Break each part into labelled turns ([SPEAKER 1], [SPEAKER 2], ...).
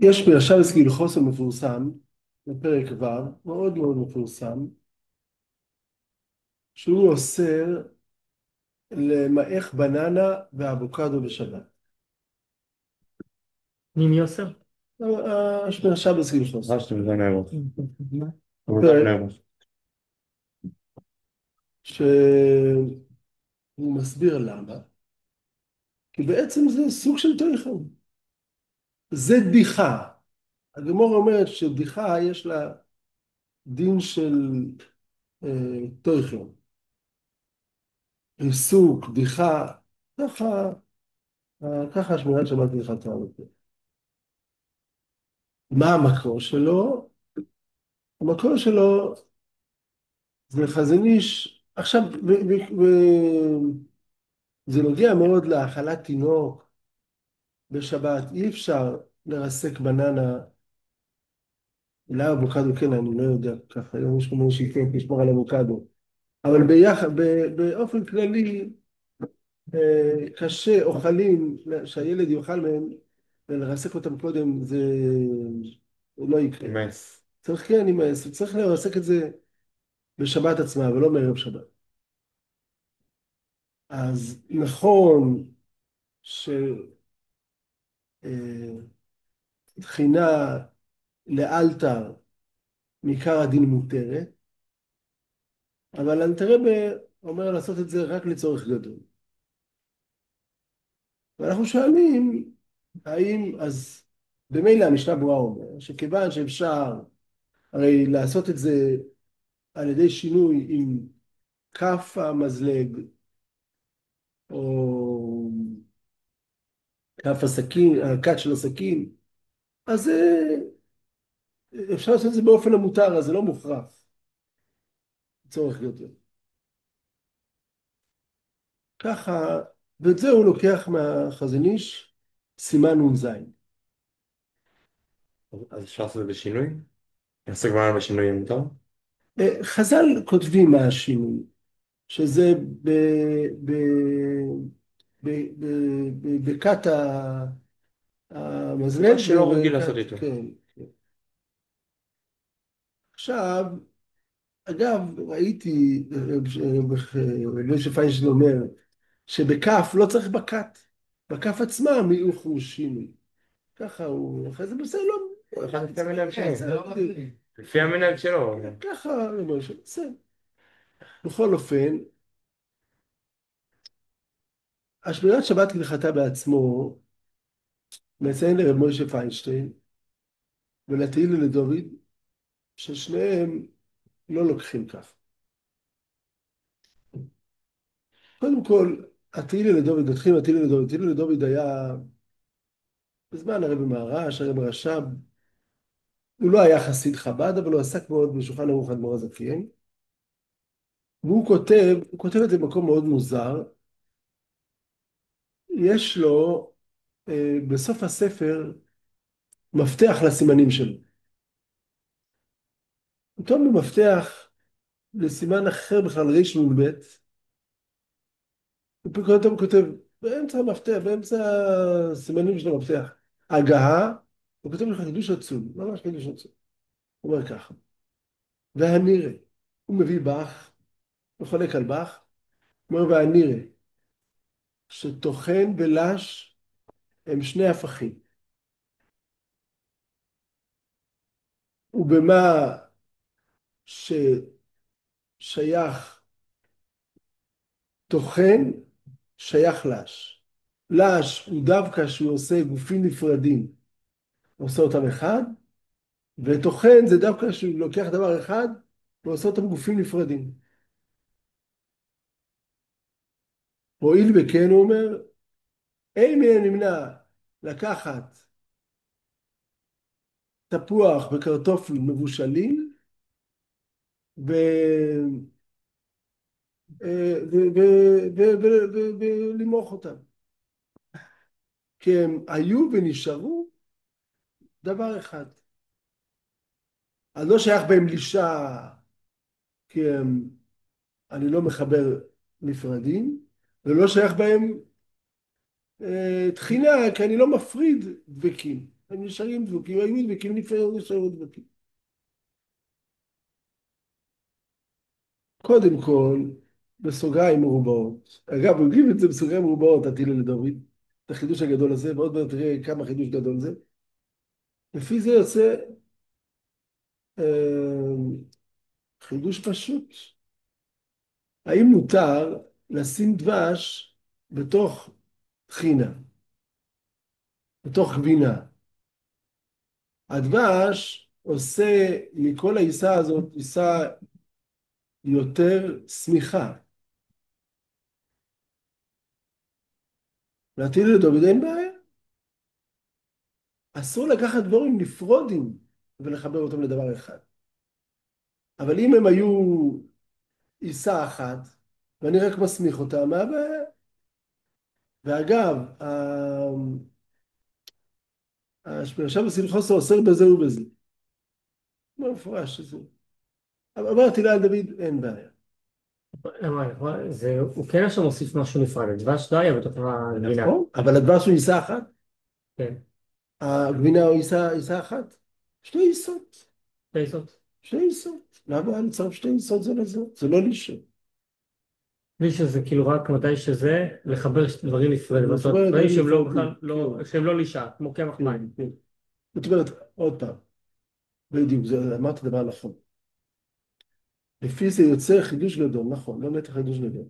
[SPEAKER 1] יש בישבסקי הלכות מפורסם, בפרק ו', מאוד מאוד מפורסם, שהוא אוסר למעך בננה ואבוקדו בשבת.
[SPEAKER 2] מי אוסר?
[SPEAKER 1] בישבסקי הלכות.
[SPEAKER 3] Właśnie znajomych.
[SPEAKER 1] פרק
[SPEAKER 3] Znajomych.
[SPEAKER 1] שהוא מסביר למה, כי בעצם זה סוג של תוכן. זה בדיחה. הגמרא אומרת שבדיחה יש לה דין של תוכן. עיסוק, בדיחה, ככה, ככה שמירת שבת הלכתה. מה המקור שלו? המקור שלו זה חזון איש, עכשיו, זה נוגע מאוד להאכלת תינוק בשבת, אי אפשר לרסק בננה, אולי אבוקדו כן, אני לא יודע ככה, היום יש כל מיני שיטות לשמור על אבוקדו, אבל באופן כללי, קשה אוכלים שהילד יאכל מהם, ולרסק אותם קודם זה לא יקרה.
[SPEAKER 3] Mes.
[SPEAKER 1] צריך כן, צריך לרסק את זה בשבת עצמה, ולא בערב שבת. אז נכון שתחינה לאלתר מעיקר הדין מותרת, אבל אלתרבה אומר לעשות את זה רק לצורך גדול. ואנחנו שואלים, האם, אז במילא המשנה ברורה אומר, שכיוון שאפשר הרי לעשות את זה על ידי שינוי עם כף המזלג, או כף הסכין, הכת של הסכין, אז אפשר לעשות את זה באופן המותר, אז זה לא מוכרח, צורך גדול. ככה, ואת זה הוא לוקח מהחזון איש, סימן נ"ז.
[SPEAKER 3] אז אפשר לעשות את זה בשינוי? נעשה כבר בשינוי אם מותר?
[SPEAKER 1] חז"ל כותבים מה השינוי, שזה ב, בכת המזלג,
[SPEAKER 3] מה שלא רגיל לעשות איתו.
[SPEAKER 1] כן. עכשיו, אגב, ראיתי, משה פיינשטיין אומר, שבכף לא צריך בכת, בכף עצמה הוא שינוי. ככה הוא, אחרי זה בסדר, לא,
[SPEAKER 3] כל אחד לפי המנהג שלו.
[SPEAKER 1] בסדר,
[SPEAKER 3] לפי המנהג שלו.
[SPEAKER 1] ככה, בסדר. בכל אופן, השמירת שבת כהלכתה בעצמו, מציין לרב משה פיינשטיין, ולתהילה לדוד, ששניהם לא לוקחים כך. קודם כל, התהילה לדוד, נתחיל מהתהילה לדוד, התהילה לדוד היה בזמן הרבי מהר"ש, הרבי רש"ב, הוא לא היה חסיד חב"ד, אבל הוא עסק מאוד בשולחן ערוך האדמו"ר הזקן, והוא כותב, הוא כותב את זה במקום מאוד מוזר, יש לו בסוף הספר מפתח לסימנים שלו. פתאום במפתח לסימן אחר בכלל רנ"ב, הוא כותב באמצע המפתח, באמצע הסימנים של המפתח, הגהה, הוא כותב לך חידוש עצום, ממש חידוש עצום. הוא אומר ככה, והנראה, הוא מביא באך, הוא חולק על באך, הוא אומר והנראה, שטוחן ולש הם שני הפכים. ובמה ששייך טוחן, שייך לש. לש הוא דווקא שהוא עושה גופים נפרדים, עושה אותם אחד, וטוחן זה דווקא שהוא לוקח דבר אחד, ועושה אותם גופים נפרדים. הואיל וכן, הוא אומר, אין מן הנמנע לקחת תפוח וקרטופל מבושלים, ולמרוח אותם. כי הם היו ונשארו דבר אחד. אז לא שייך בהם לישה, כי אני לא מחבר נפרדים, ולא שייך בהם תחינה, כי אני לא מפריד דבקים. הם נשארים דבוקים, היו דבקים לפעמים נשארו דבקים. קודם כל, בסוגריים מרובעות. אגב, הוא הגיב את זה בסוגריים מרובעות, הטילה לדוד, את החידוש הגדול הזה, ועוד מעט תראה כמה חידוש גדול זה. לפי זה יוצא אה, חידוש פשוט. האם מותר לשים דבש בתוך טחינה, בתוך גבינה? הדבש עושה מכל העיסה הזאת עיסה יותר סמיכה. להטיל לדוד אין בעיה. אסור לקחת דבורים נפרודים ולחבר אותם לדבר אחד. אבל אם הם היו עיסה אחת, ואני רק מסמיך אותה, מה הבעיה? ואגב, השמרשה בסילחוסו אוסר בזה ובזה. מה מפורש שזה. אבל אמרתי לה על דוד, אין בעיה.
[SPEAKER 2] הוא כן עכשיו מוסיף משהו נפרד, דבש לא היה בתוך הגבינה.
[SPEAKER 1] נכון, אבל הדבש הוא עיסה אחת.
[SPEAKER 2] כן,
[SPEAKER 1] הגבינה הוא עיסה אחת. שתי עיסות.
[SPEAKER 2] פייסות.
[SPEAKER 1] שתי עיסות. למה אני צריך שתי עיסות זה לזה? זה לא לישון.
[SPEAKER 2] בלי שזה כאילו רק מתי שזה לחבר דברים נפרדים, לעשות
[SPEAKER 1] לחבר
[SPEAKER 2] דברים
[SPEAKER 1] דברים
[SPEAKER 2] שהם לא
[SPEAKER 1] נפרדים,
[SPEAKER 2] בכלל, שהם לא לישה, כמו קמח
[SPEAKER 1] כן,
[SPEAKER 2] מים.
[SPEAKER 1] כן. זאת אומרת, עוד פעם, בדיוק, אמרת דבר נכון. לפי זה יוצא חידוש גדול, נכון, לא נתח חידוש גדול.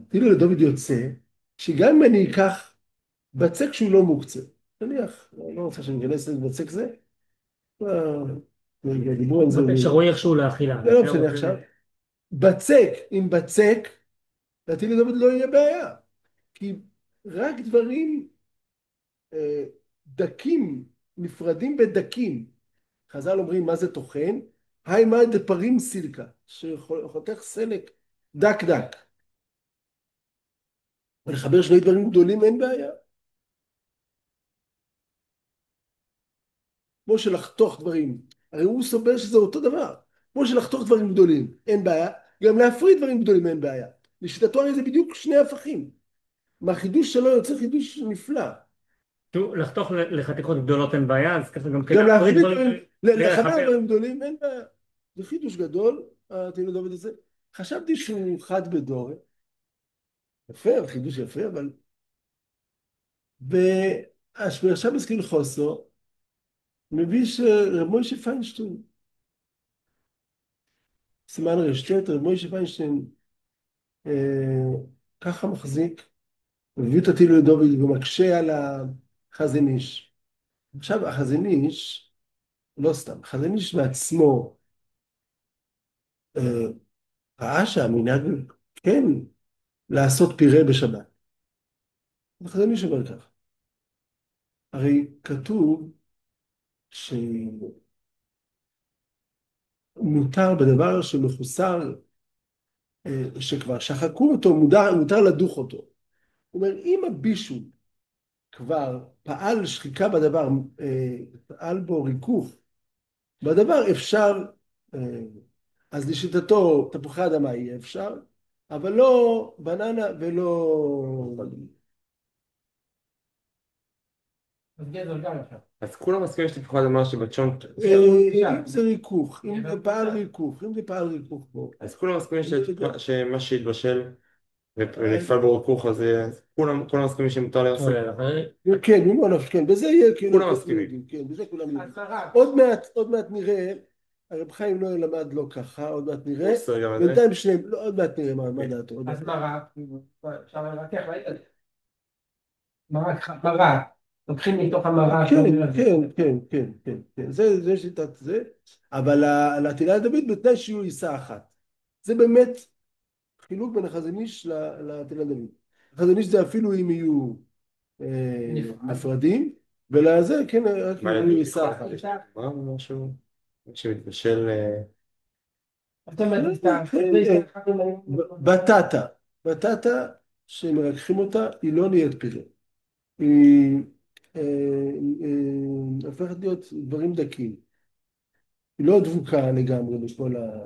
[SPEAKER 1] כאילו לדוד יוצא, שגם אם אני אקח בצק שהוא לא מוקצה, נניח, אני לא רוצה שאני אכנס לבצק זה, דיברו על זה,
[SPEAKER 2] שראוי איכשהו לאכילה.
[SPEAKER 1] זה לא משנה עכשיו, בצק, עם בצק, להטיל לדוד לא יהיה בעיה, כי רק דברים דקים, נפרדים בדקים, חז"ל אומרים מה זה טוחן, היי מאי דפרים סילקה, שחותך סלק דק דק. ולחבר שני דברים גדולים אין בעיה. כמו שלחתוך דברים, הרי הוא סובר שזה אותו דבר. כמו שלחתוך דברים גדולים אין בעיה, גם להפריד דברים גדולים אין בעיה. לשיטתו הרי זה בדיוק שני הפכים. מהחידוש שלו יוצא חידוש נפלא.
[SPEAKER 2] לחתוך לחתיכות גדולות אין בעיה, אז ככה גם כן
[SPEAKER 1] גם
[SPEAKER 2] להפריד
[SPEAKER 1] להפריד
[SPEAKER 2] דברים,
[SPEAKER 1] דברים, לחבר
[SPEAKER 2] לחבר.
[SPEAKER 1] דברים גדולים אין בעיה. זה חידוש גדול, התינוק דוד הזה. חשבתי שהוא חד בדור. יפה, חידוש יפה, אבל... ועכשיו מסכים חוסו, מביא שרב מוישה פיינשטיין, סימן רשתות, רב מוישה פיינשטיין, ככה מחזיק, מביא את הטילו לדוד ומקשה על החזן איש. עכשיו, החזן איש, לא סתם, חזן איש בעצמו, ראה שהמנהג כן לעשות פירה בשבת. החזן איש אומר כך. הרי כתוב שמותר בדבר שמחוסר, שכבר שחקו אותו, מותר לדוך אותו. הוא אומר, אם הבישול כבר פעל שחיקה בדבר, פעל בו ריכוך, בדבר אפשר, אז לשיטתו תפוחי אדמה יהיה אפשר, אבל לא בננה ולא...
[SPEAKER 2] אז גזר גם אפשר.
[SPEAKER 3] אז כולם מסכימים שתפוחי אדמה שבצ'ונט.
[SPEAKER 1] אם זה ריכוך, אם זה פעל ריכוך, אם זה פעל ריכוך פה.
[SPEAKER 3] אז כולם מסכימים שמה שהתבשל ונפעל בו ריכוך, אז כולם מסכימים שמותר להרסק.
[SPEAKER 1] כן, כן, בזה יהיה כאילו...
[SPEAKER 3] כולם מסכימים.
[SPEAKER 1] כן, בזה כולם יודעים.
[SPEAKER 2] 10.
[SPEAKER 1] עוד מעט נראה, הרב חיים לא למד לא ככה, עוד מעט נראה.
[SPEAKER 3] בסדר, גם את זה.
[SPEAKER 1] בינתיים שניהם, לא, עוד מעט נראה מה דעתו.
[SPEAKER 2] אז מרק, אפשר לרקח, מרק, לוקחים מתוך המרק.
[SPEAKER 1] כן, זה שיטת זה, אבל להטילת דוד בתנאי שיהיו עיסה אחת. זה באמת חילוק בין החזון איש להטילת דוד. החזון איש זה אפילו אם יהיו נפרדים, ולזה כן רק אם יהיו עיסה אחת.
[SPEAKER 3] מה משהו שמתבשל...
[SPEAKER 1] בטטה שמרככים אותה היא לא נהיית פירה. היא הופכת להיות דברים דקים. היא לא דבוקה לגמרי בכל ה...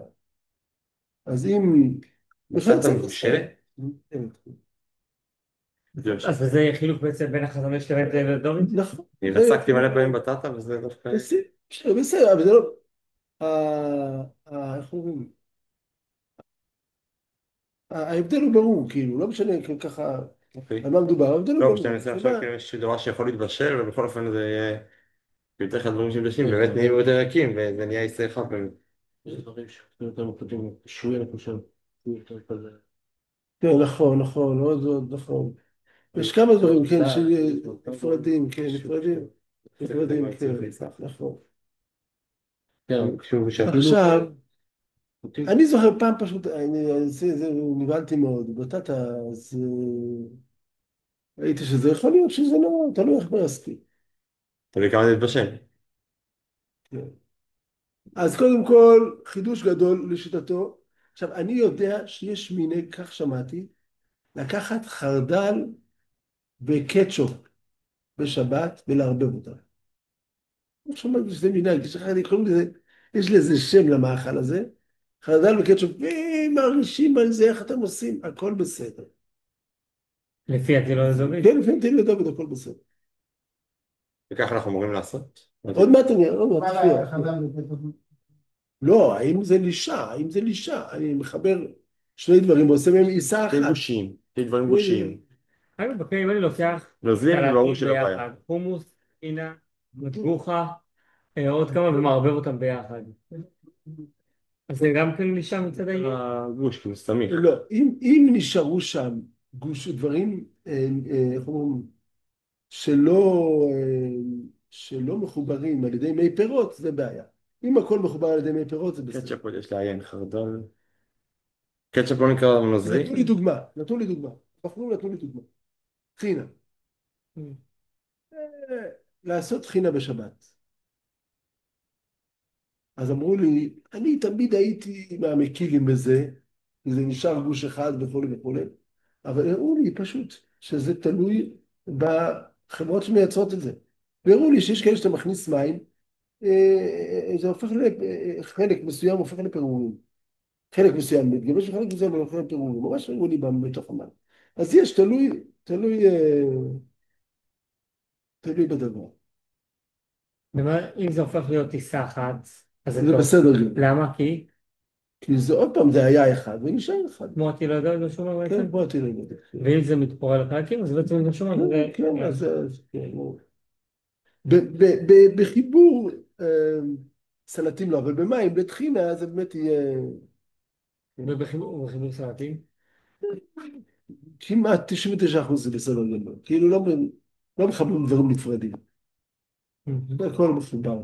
[SPEAKER 1] אז אם...
[SPEAKER 3] בטטה מבושלת? זה
[SPEAKER 2] אז וזה יהיה חילוק בעצם בין החזון איש לבין דוד דוד?
[SPEAKER 1] נכון.
[SPEAKER 3] אני התעסקתי מלא פעמים בטאטה וזה דווקא...
[SPEAKER 1] בסדר, בסדר, אבל זה לא... איך אומרים? ההבדל הוא ברור, כאילו, לא משנה ככה
[SPEAKER 3] אוקיי.
[SPEAKER 1] על מה מדובר, ההבדל הוא
[SPEAKER 3] לא, כשאתה
[SPEAKER 1] ברור.
[SPEAKER 3] מנסה
[SPEAKER 1] שמה,
[SPEAKER 3] עכשיו, כאילו יש דבר שיכול להתבשל, ובכל אופן זה יהיה... יותר לך דברים שמתבשלים,
[SPEAKER 2] כן,
[SPEAKER 3] באמת
[SPEAKER 2] כן.
[SPEAKER 3] נהיים יותר רכים, וזה נהיה עיסה אחד באמת.
[SPEAKER 2] יש דברים שיותר יותר מוקדים, שוי אני חושב, הוא יותר כזה.
[SPEAKER 1] כן, נכון, נכון, עוד, נכון. יש כמה דברים, כן, שנפרדים, כן, נפרדים, כן, נכון.
[SPEAKER 2] כן,
[SPEAKER 3] שוב, שאפילו...
[SPEAKER 1] עכשיו, אני זוכר פעם פשוט, זה נבהלתי מאוד, בטאטה, אז ראיתי שזה יכול להיות שזה לא, תלוי איך מרסקים.
[SPEAKER 3] תלוי כמה זה התבשל.
[SPEAKER 1] כן. אז קודם כל, חידוש גדול לשיטתו. עכשיו, אני יודע שיש מנהג, כך שמעתי, לקחת חרדל וקטשופ בשבת ולערבב אותם. לא שמעתי שזה מנהג, יש לזה שם למאכל הזה, חרדל וקטשופ, ומערישים על זה, איך אתם עושים, הכל בסדר.
[SPEAKER 2] לפי הטילו לדוד.
[SPEAKER 1] כן, לפעמים תן לדוד, הכל בסדר.
[SPEAKER 3] וככה אנחנו אמורים לעשות.
[SPEAKER 1] עוד מעט אני, עוד מעט, תשמע. לא, האם זה לישה, האם זה לישה, אני מחבר שני דברים, ועושה מהם עיסה
[SPEAKER 3] שתי
[SPEAKER 1] אחת.
[SPEAKER 3] גושים, שתי דברים גושים.
[SPEAKER 2] אגב, אם אני לוקח
[SPEAKER 3] נוזלים וברור
[SPEAKER 2] סלטים
[SPEAKER 3] שלא בעיה.
[SPEAKER 2] ביחד, חומוס, טחינה, מטבוחה, עוד כמה ומערבב אותם ביחד. אז זה גם כן לישה מצד העניין?
[SPEAKER 3] הגוש, כאילו סמיך.
[SPEAKER 1] לא, אם נשארו שם דברים, איך אומרים, שלא, שלא מחוברים על ידי מי פירות, זה בעיה. אם הכל מחובר על ידי מי פירות, זה בסדר.
[SPEAKER 3] קטשופ עוד יש לעיין, חרדל. קטשופ לא נקרא נוזלי?
[SPEAKER 1] נתנו לי דוגמה. בחרו נתנו לי דוגמה. טחינה. אה, לעשות טחינה בשבת. אז אמרו לי, אני תמיד הייתי מהמקילים בזה, כי זה נשאר גוש אחד וכולי וכולי, אבל הראו לי פשוט שזה תלוי בחברות שמייצרות את זה. והראו לי שיש כאלה שאתה מכניס מים, זה הופך חלק מסוים הופך לפירורים. חלק מסוים מתגבש וחלק מסוים הופך לפירורים. ממש הראו לי בתוך המים. אז יש, תלוי בדבר.
[SPEAKER 2] אם זה הופך להיות טיסה אחת, אז זה
[SPEAKER 1] זה
[SPEAKER 2] טוב.
[SPEAKER 1] בסדר גם.
[SPEAKER 2] למה?
[SPEAKER 1] כי זה עוד פעם, זה היה אחד ונשאר אחד.
[SPEAKER 2] כמו הטילו לדוד ושומר בעצם?
[SPEAKER 1] כן, בוא תראה את זה.
[SPEAKER 2] ואם זה מתפורר לחלקים, אז בעצם זה שומר.
[SPEAKER 1] כן, אז כן, בחיבור סלטים לא, אבל במים, בטחינה, זה באמת יהיה
[SPEAKER 2] ובחיבור סלטים?
[SPEAKER 1] כמעט 99% זה בסדר גמור. כאילו לא מחברים דברים נפרדים. זה הכל מחובר.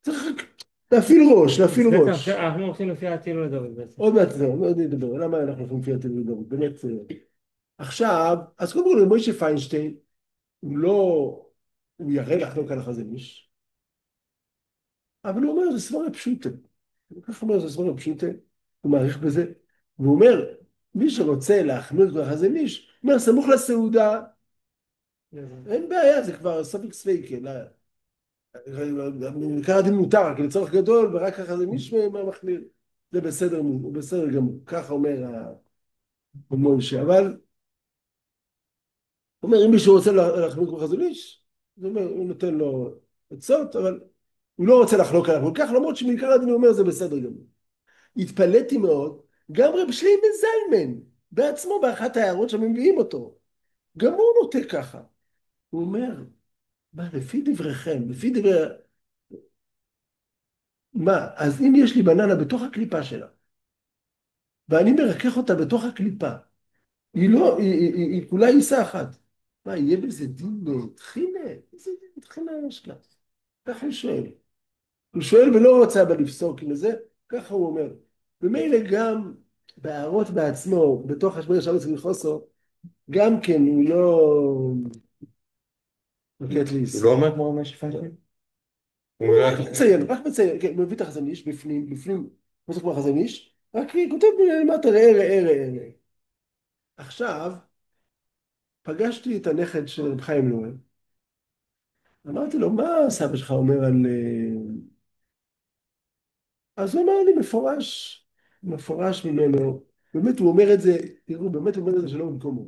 [SPEAKER 1] צריך רק להפעיל
[SPEAKER 2] אז בעצם
[SPEAKER 1] ראש.
[SPEAKER 2] אנחנו הולכים לפי הטילו לדוד בעצם.
[SPEAKER 1] עוד מעט זהו, עוד נדבר. למה אנחנו הולכים לפי התלמיד דוד? באמת. עכשיו, אז קודם כל, מוישה פיינשטיין, הוא לא, הוא יראה לחלוק על החזון איש, אבל הוא אומר, זה סברה פשוטה. הוא ככה אומר, זה סברה פשוטה, הוא מעריך בזה, והוא אומר, מי שרוצה להחמיר כל החזון איש, הוא אומר, סמוך לסעודה, אין בעיה, זה כבר ספק ספיקה, קראתי מותר, כי לצורך גדול, ורק ככה זה מישהו מה מחמיר. זה בסדר, הוא בסדר גמור, ככה אומר מוישה, אבל הוא אומר, אם מישהו רוצה להחמיר כמו חזון איש, הוא אומר, הוא נותן לו עצות, אבל הוא לא רוצה לחלוק עליו כל כך, למרות שמעיקר הדין הוא אומר, זה בסדר גמור. התפלאתי מאוד, גם רב שלימא זלמן, בעצמו באחת ההערות שם מביאים אותו, גם הוא נוטה ככה. הוא אומר, מה, לפי דבריכם, לפי דברי... מה, אז אם יש לי בננה בתוך הקליפה שלה, ואני מרכך אותה בתוך הקליפה, היא לא, היא כולה עיסה אחת. מה, יהיה בזה דין טחינה? איזה דין טחינה יש לה? ככה הוא שואל. הוא שואל ולא רוצה אבל לפסוק לזה, ככה הוא אומר. ומילא גם בהערות בעצמו, בתוך השמונה שלוש חוסו, גם כן הוא לא נוקט לי
[SPEAKER 3] הוא לא
[SPEAKER 1] ישראל.
[SPEAKER 3] אומר כמו מוישה פיינשטיין? הוא
[SPEAKER 1] הוא
[SPEAKER 3] אומר
[SPEAKER 1] רק מציין, כן, הוא מביא את החזון איש בפנים, כמו זה כמו החזון איש, רק כותב למטה ראה ראה ראה ראה. עכשיו, פגשתי את הנכד של רב חיים נואל, אמרתי לו, מה סבא שלך אומר על... אז הוא אמר לי מפורש ממנו, באמת הוא אומר את זה, תראו, באמת הוא אומר את זה שלא במקומו.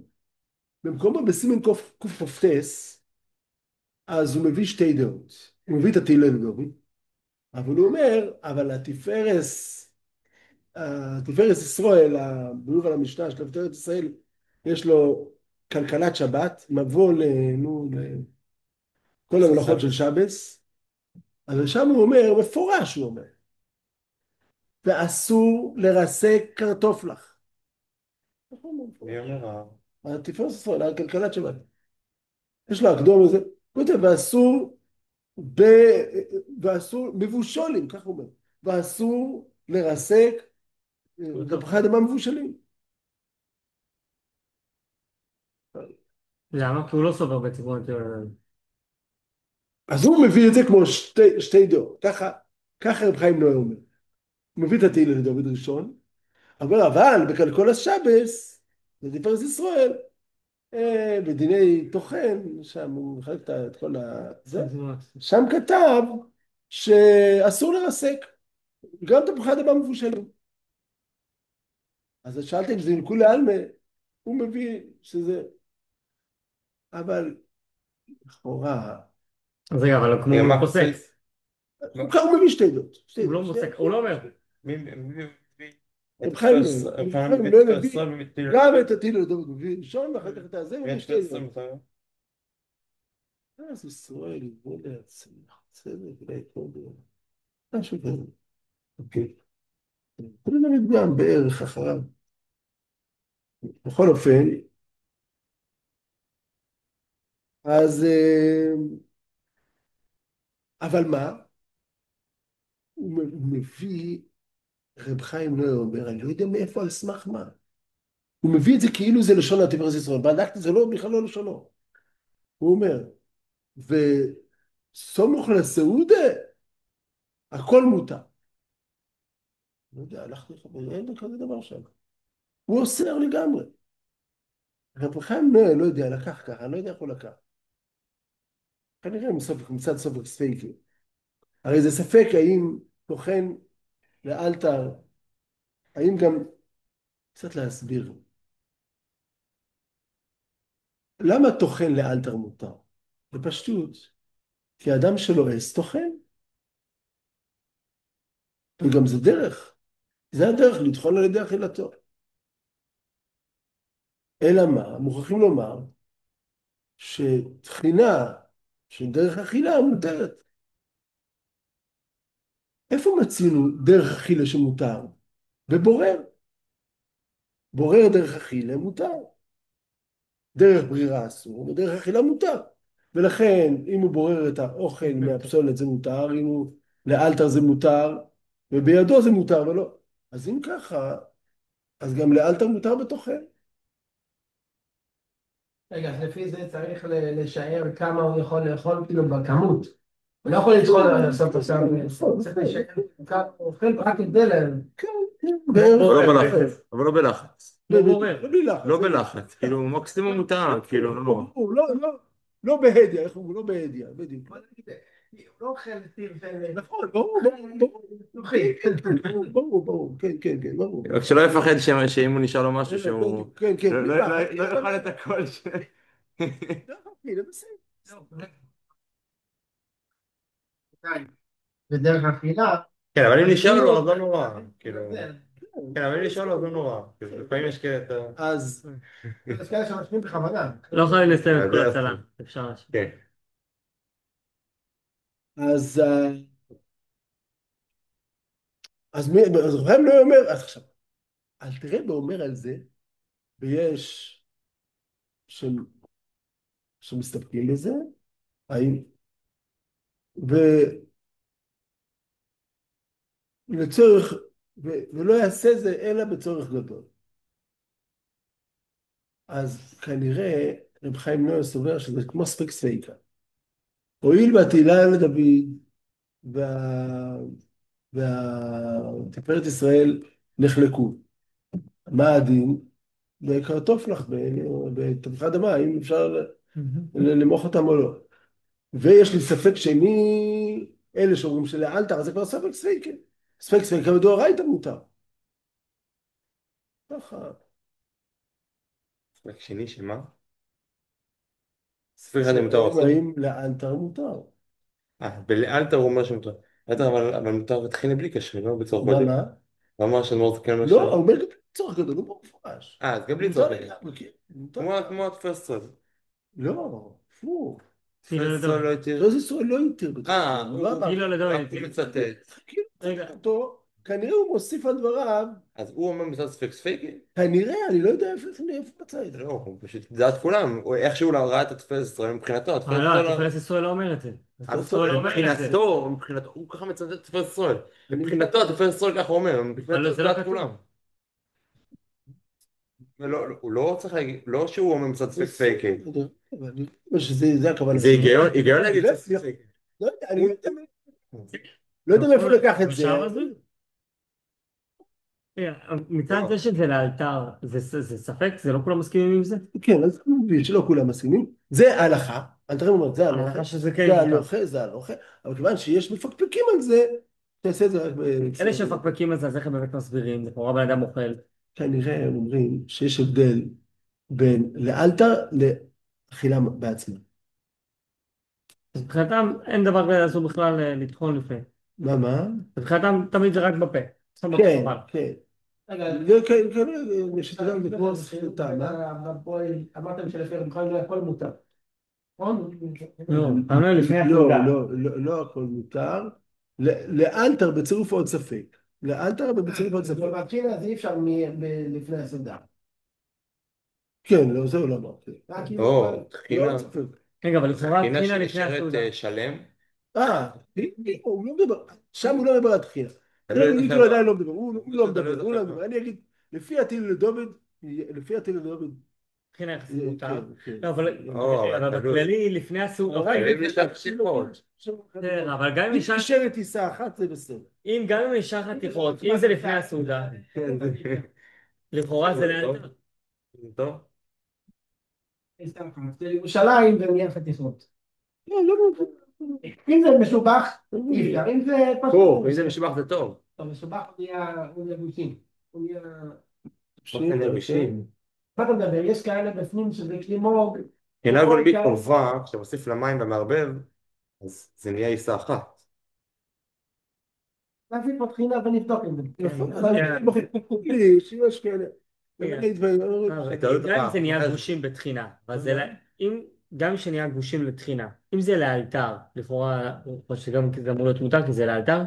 [SPEAKER 1] במקומו בסימן קפ"ס, אז הוא מביא שתי דעות. הוא מביא את התהילה לדורי, אבל הוא אומר, אבל התפארת ישראל, הביאור על המשנה של תפארת ישראל, יש לו כלכלת שבת, מבוא לכל המלאכות של שבס, אז שם הוא אומר, מפורש הוא אומר, ואסור לרסק קרטופלך.
[SPEAKER 3] מי אומר?
[SPEAKER 1] התפארת ישראל, הכלכלת שבת. יש לו הקדום הזה, הוא כותב, ב... ואסור, מבושולים, כך הוא אומר, ואסור לרסק תפוחי אדמה מבושלים.
[SPEAKER 2] למה? כי הוא לא סובר בציבור.
[SPEAKER 1] אז הוא מביא את זה כמו שתי דעות, ככה רב חיים נוי אומר. הוא מביא את התהילה לדוד ראשון, אבל בכלכולת שבס, בתפארת ישראל, בדיני טוחן, שם הוא מחלק את כל זה, שם כתב שאסור לרסק, גם תפוחי אדמה מבושלים. אז שאלתי אם זה לכולי עלמא, הוא מביא שזה, אבל לכאורה,
[SPEAKER 2] אז רגע, אבל כמו הוא לא פוסק.
[SPEAKER 1] הוא מביא שתי דעות.
[SPEAKER 2] הוא לא פוסק, הוא לא אומר.
[SPEAKER 1] רב חיים לא מביא גם את התהילה לדוד מביא ראשון, ואחר כך את הזה, הוא מביא שתי דעות. אז ישראל יבוא להצליח, צדק ולהתמודד. משהו כזה. אוקיי. זה גם בערך אחריו. בכל אופן, אז, אבל מה? הוא מביא, רב חיים לא אומר, אני לא יודע מאיפה על סמך מה. הוא מביא את זה כאילו זה לשון התפארת ישראל, בדקתי זה לא, בכלל לא לשונו. הוא אומר, וסומוך לסעודה, הכל מותר. לא יודע, הלכתי לך, אין כזה דבר שם. הוא אוסר לגמרי. רב חיים לא יודע, לקח ככה, אני לא יודע איך הוא לקח. כנראה מצד סופק ספיקי. הרי זה ספק האם טוחן לאלתר, האם גם, קצת להסביר. למה טוחן לאלתר מותר? בפשטות, כי האדם שלועס טוחן. וגם זה דרך. זה הדרך לטחון על ידי אכילתו. אלא מה? מוכרחים לומר שטחינה של דרך אכילה מותרת. איפה מצינו דרך אכילה שמותר? בבורר. בורר דרך אכילה מותר. דרך ברירה אסור, ודרך אכילה מותר. ולכן, אם הוא בורר את האוכל מהפסולת זה מותר, אם הוא לאלתר זה מותר, ובידו זה מותר ולא. אז אם ככה, אז גם לאלתר מותר בתוכן.
[SPEAKER 4] רגע, אז לפי זה צריך לשער כמה הוא יכול לאכול כאילו בכמות. הוא לא יכול לטחון לעשות עכשיו, צריך לשער כמה הוא אוכל רק כדי
[SPEAKER 1] כן,
[SPEAKER 3] אבל לא בלחץ. לא
[SPEAKER 1] בלחץ.
[SPEAKER 3] בלחץ, כאילו מקסימום מותר, כאילו לא.
[SPEAKER 1] לא בהדיא, איך אומרים? לא בהדיא, בדיוק.
[SPEAKER 4] הוא לא אוכל סיר של...
[SPEAKER 1] נכון, ברור, כן, ברור.
[SPEAKER 3] רק שלא יפחד שאם הוא נשאר לו משהו שהוא
[SPEAKER 1] כן,
[SPEAKER 3] לא יאכל את הכל
[SPEAKER 1] הנה, בסדר.
[SPEAKER 4] בדרך אכילה.
[SPEAKER 3] כן, אבל אם נשאר לו אז לא נורא, כאילו. כן, אבל אם נשאר לו אז לא נורא, לפעמים יש כאלה...
[SPEAKER 1] אז...
[SPEAKER 4] יש כאלה שמשמיעים בכוונה.
[SPEAKER 2] לא יכולים לסיים את כל הצלה, אפשר.
[SPEAKER 3] כן.
[SPEAKER 1] אז רב לא אומר, אז עכשיו, אל תראה ואומר על זה, ויש שמסתפקים בזה, ולצורך, ולא יעשה זה אלא בצורך גדול. אז כנראה רב חיים נוי סובר שזה כמו ספק ספיקה. הואיל והתהילה לדוד והתפארת ישראל נחלקו. מה הדין? בקרטופלך, בתפוחי אדמה, האם אפשר למוח אותם או לא. ויש לי ספק שני, אלה שאומרים שלאלתר, אז זה כבר ספק ספיקה. ספק ספיקה בדאורייתא מותר. ככה.
[SPEAKER 3] ספק שני שמה? ספק אחד אם מותר או אסור?
[SPEAKER 1] האם לאלתר מותר?
[SPEAKER 3] באלתר הוא אומר שמותר. אלתר אבל מותר וטחינה בלי קשר, לא בצורך
[SPEAKER 1] מה,
[SPEAKER 3] גודל.
[SPEAKER 1] מה?
[SPEAKER 3] הוא אמר שאדמו"ר זה כן אומר
[SPEAKER 1] לא, הוא
[SPEAKER 3] שלא.
[SPEAKER 1] אומר גם צורך גדול, הוא במפורש.
[SPEAKER 3] אז גם בלי
[SPEAKER 1] מותר
[SPEAKER 3] צורך גודל.
[SPEAKER 1] לגמרי, כן, מותר.
[SPEAKER 3] כמו התפס סוד.
[SPEAKER 1] לא, הפוך.
[SPEAKER 2] כאילו
[SPEAKER 3] תפס סוד
[SPEAKER 2] לדוד.
[SPEAKER 3] לא התיר.
[SPEAKER 1] לא, זה ישראל לא התיר בתחילה, הוא לא אמר.
[SPEAKER 2] כאילו לדוד.
[SPEAKER 3] הוא מצטט.
[SPEAKER 1] כאילו,
[SPEAKER 2] רגע.
[SPEAKER 1] צריך אותו, כנראה הוא מוסיף על דבריו,
[SPEAKER 3] אז הוא אומר מצד ספק ספקי?
[SPEAKER 1] כנראה, אני לא יודע איפה מצא את זה.
[SPEAKER 3] לא, הוא פשוט דעת כולם. איכשהו לא ראה את התפס ישראל מבחינתו. התפס
[SPEAKER 2] אבל לא,
[SPEAKER 3] ישראל
[SPEAKER 2] התפילת ישראל לא אומר את זה. התפילת
[SPEAKER 1] לא
[SPEAKER 2] ישראל לא אומר את זה.
[SPEAKER 3] מבחינתו, הוא ככה מצטט את תפס ישראל. מבחינתו התפס ישראל ככה הוא אומר.
[SPEAKER 2] אבל
[SPEAKER 3] מבחינתו
[SPEAKER 2] זה לא
[SPEAKER 3] דעת
[SPEAKER 2] כתוב.
[SPEAKER 3] כולם. הוא לא צריך להגיד, לא שהוא אומר מצד ספק ספקי.
[SPEAKER 1] בסדר, אבל אני חושב שזה הכוונה
[SPEAKER 3] זה
[SPEAKER 1] שלו.
[SPEAKER 3] היגיון להגיד
[SPEAKER 1] לא,
[SPEAKER 3] מצד ספק ספקי.
[SPEAKER 1] לא יודע, אני לא יודע מאיפה הוא לקח את זה.
[SPEAKER 2] בשער הזה? מצד זה שזה לאלתר, זה ספק? זה לא כולם מסכימים עם זה?
[SPEAKER 1] כן, אז אני מבין שלא כולם מסכימים. זה ההלכה, אלתר אומר, זה ההלכה,
[SPEAKER 2] ההלכה שזה כן
[SPEAKER 1] זה
[SPEAKER 2] מותר.
[SPEAKER 1] ההלכה, זה ההלכה, אבל כיוון שיש מפקפקים על זה, תעשה את זה רק
[SPEAKER 2] אלה שמפקפקים על זה, אז איך הם באמת מסבירים? לכאורה בן אדם אוכל.
[SPEAKER 1] כנראה הם אומרים שיש הבדל בין לאלתר לאכילה בעצמה.
[SPEAKER 2] אז מבחינתם אין דבר כזה אסור בכלל לטחון לפני.
[SPEAKER 1] מה?
[SPEAKER 2] מבחינתם תמיד זה רק בפה. שם
[SPEAKER 1] כן,
[SPEAKER 2] בפה.
[SPEAKER 1] כן.
[SPEAKER 4] רגע,
[SPEAKER 1] כנראה שתדע זה כמו טענה.
[SPEAKER 4] אמרתם שלפי רבי חיים לא הכל מותר. נכון?
[SPEAKER 2] לא, פעם לפני
[SPEAKER 1] לא,
[SPEAKER 2] הסעודה.
[SPEAKER 1] לא הכל מותר. לאלתר בצירוף עוד ספק. לאלתר בצירוף עוד ספק.
[SPEAKER 4] בבחינה זה אי אפשר לפני הסעודה.
[SPEAKER 1] כן, לא, זהו לא אמרתי.
[SPEAKER 4] רק אם...
[SPEAKER 3] או,
[SPEAKER 1] לא
[SPEAKER 3] תחינה.
[SPEAKER 1] עוד ספק.
[SPEAKER 2] רגע, אבל לכאורה
[SPEAKER 3] תחינה
[SPEAKER 2] תחינה לפני
[SPEAKER 3] שנשארת
[SPEAKER 2] הסעודה.
[SPEAKER 3] שלם.
[SPEAKER 1] הוא לא מדבר, שם הוא לא מדבר על תחילה.
[SPEAKER 3] תלוי איזה
[SPEAKER 1] הוא
[SPEAKER 3] חברה.
[SPEAKER 1] עדיין לא מדבר, הוא לא
[SPEAKER 3] תלוי איזה
[SPEAKER 1] מדבר.
[SPEAKER 3] חברה.
[SPEAKER 1] אני אגיד, לפי הטיל לדוד,
[SPEAKER 2] תחינה יחסית מותר.
[SPEAKER 1] כן, כן.
[SPEAKER 2] לא, אבל
[SPEAKER 3] אבל
[SPEAKER 2] בכללי לפני הסעודה.
[SPEAKER 3] אם יש לך שיחות.
[SPEAKER 2] כן, אבל גם אם
[SPEAKER 1] אם
[SPEAKER 2] אישה,
[SPEAKER 1] נשארת טיסה אחת זה בסדר.
[SPEAKER 2] גם אם אישה אחת תכרות, אם זה לפני הסעודה,
[SPEAKER 1] כן.
[SPEAKER 2] לכאורה זה לאלתר.
[SPEAKER 3] טוב.
[SPEAKER 4] ירושלים ונהיה חתיכות.
[SPEAKER 1] לא, לא,
[SPEAKER 4] אם זה משובח, אי אפשר. אם זה פשוט...
[SPEAKER 3] אם זה משובח זה טוב.
[SPEAKER 4] טוב, משובח הוא נהיה גושים. הוא נהיה...
[SPEAKER 3] אוכל יבשים.
[SPEAKER 4] מה אתה מדבר? יש כאלה בפנים שזה כמו...
[SPEAKER 3] מבחינה גולמית טובה, כשאתה מוסיף למים ומערבב, אז זה נהיה עיסה אחת.
[SPEAKER 4] נביא פה תחינה ונבדוק עם זה.
[SPEAKER 1] נכון,
[SPEAKER 2] כן.
[SPEAKER 1] שיש כאלה.
[SPEAKER 2] גם אם זה נהיה גושים בתחינה, גם אם שנהיה גושים לתחינה, אם זה לאלתר, לכאורה, או שגם זה אמור להיות מותר כי זה לאלתר,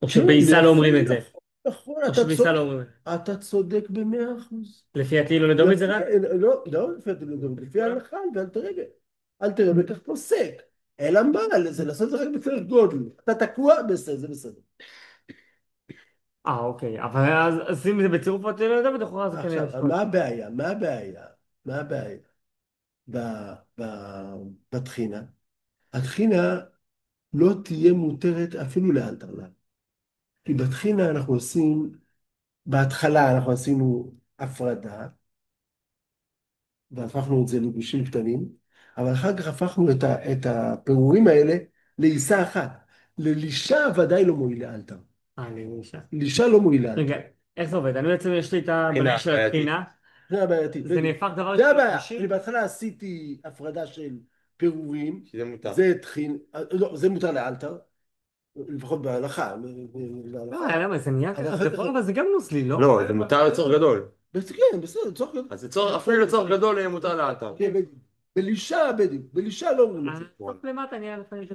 [SPEAKER 2] או שבעיסה לא אומרים את זה,
[SPEAKER 1] נכון,
[SPEAKER 2] או שבעיסה לא אומרים את זה.
[SPEAKER 1] אתה צודק ב100%.
[SPEAKER 2] לפי התהילו לדום את זה רק?
[SPEAKER 1] לא, לפי התהילו לדום, לפי ההלכה, ואל תרגע. אל תראה בכך פוסק. אלא מה, זה לעשות את זה רק בצורך גודל. אתה תקוע בסדר, זה בסדר.
[SPEAKER 2] אוקיי, אבל אז אם זה בצירוף התהילו לדום, לכאורה זה כנראה...
[SPEAKER 1] עכשיו, מה הבעיה? מה הבעיה בתחינה? התחינה לא תהיה מותרת אפילו לאלתר לה. כי בתחינה אנחנו עושים, בהתחלה אנחנו עשינו הפרדה, והפכנו את זה לגושים קטנים, אבל אחר כך הפכנו את הפירורים האלה לעיסה אחת. ללישה ודאי לא מועיל לאלתר.
[SPEAKER 2] לאישה.
[SPEAKER 1] לישה לא מועיל לאלתר.
[SPEAKER 2] רגע, איך זה עובד? אני בעצם יש לי את הבעיה של התחינה,
[SPEAKER 1] זה הבעייתי.
[SPEAKER 2] זה נהפך דבר
[SPEAKER 1] זה הבעיה.
[SPEAKER 2] שלישי?
[SPEAKER 1] אני בהתחלה עשיתי הפרדה של פירורים.
[SPEAKER 3] שזה מותר.
[SPEAKER 1] זה תחין, לא, זה מותר לאלתר. לפחות בהלכה.
[SPEAKER 2] לא, למה? זה נהיה
[SPEAKER 1] אבל
[SPEAKER 2] ככה,
[SPEAKER 1] אחר כך-
[SPEAKER 2] אבל זה גם נוזלי, לא?
[SPEAKER 3] לא, זה מותר לצורך גדול.
[SPEAKER 1] כן, בסדר, צורך גדול.
[SPEAKER 3] אז אפילו לצורך גדול יהיה מותר לאלתר.
[SPEAKER 1] כן, בדיוק. בלישה לא אומרים את זה.
[SPEAKER 2] טוב למטה נהיה לפעמים של...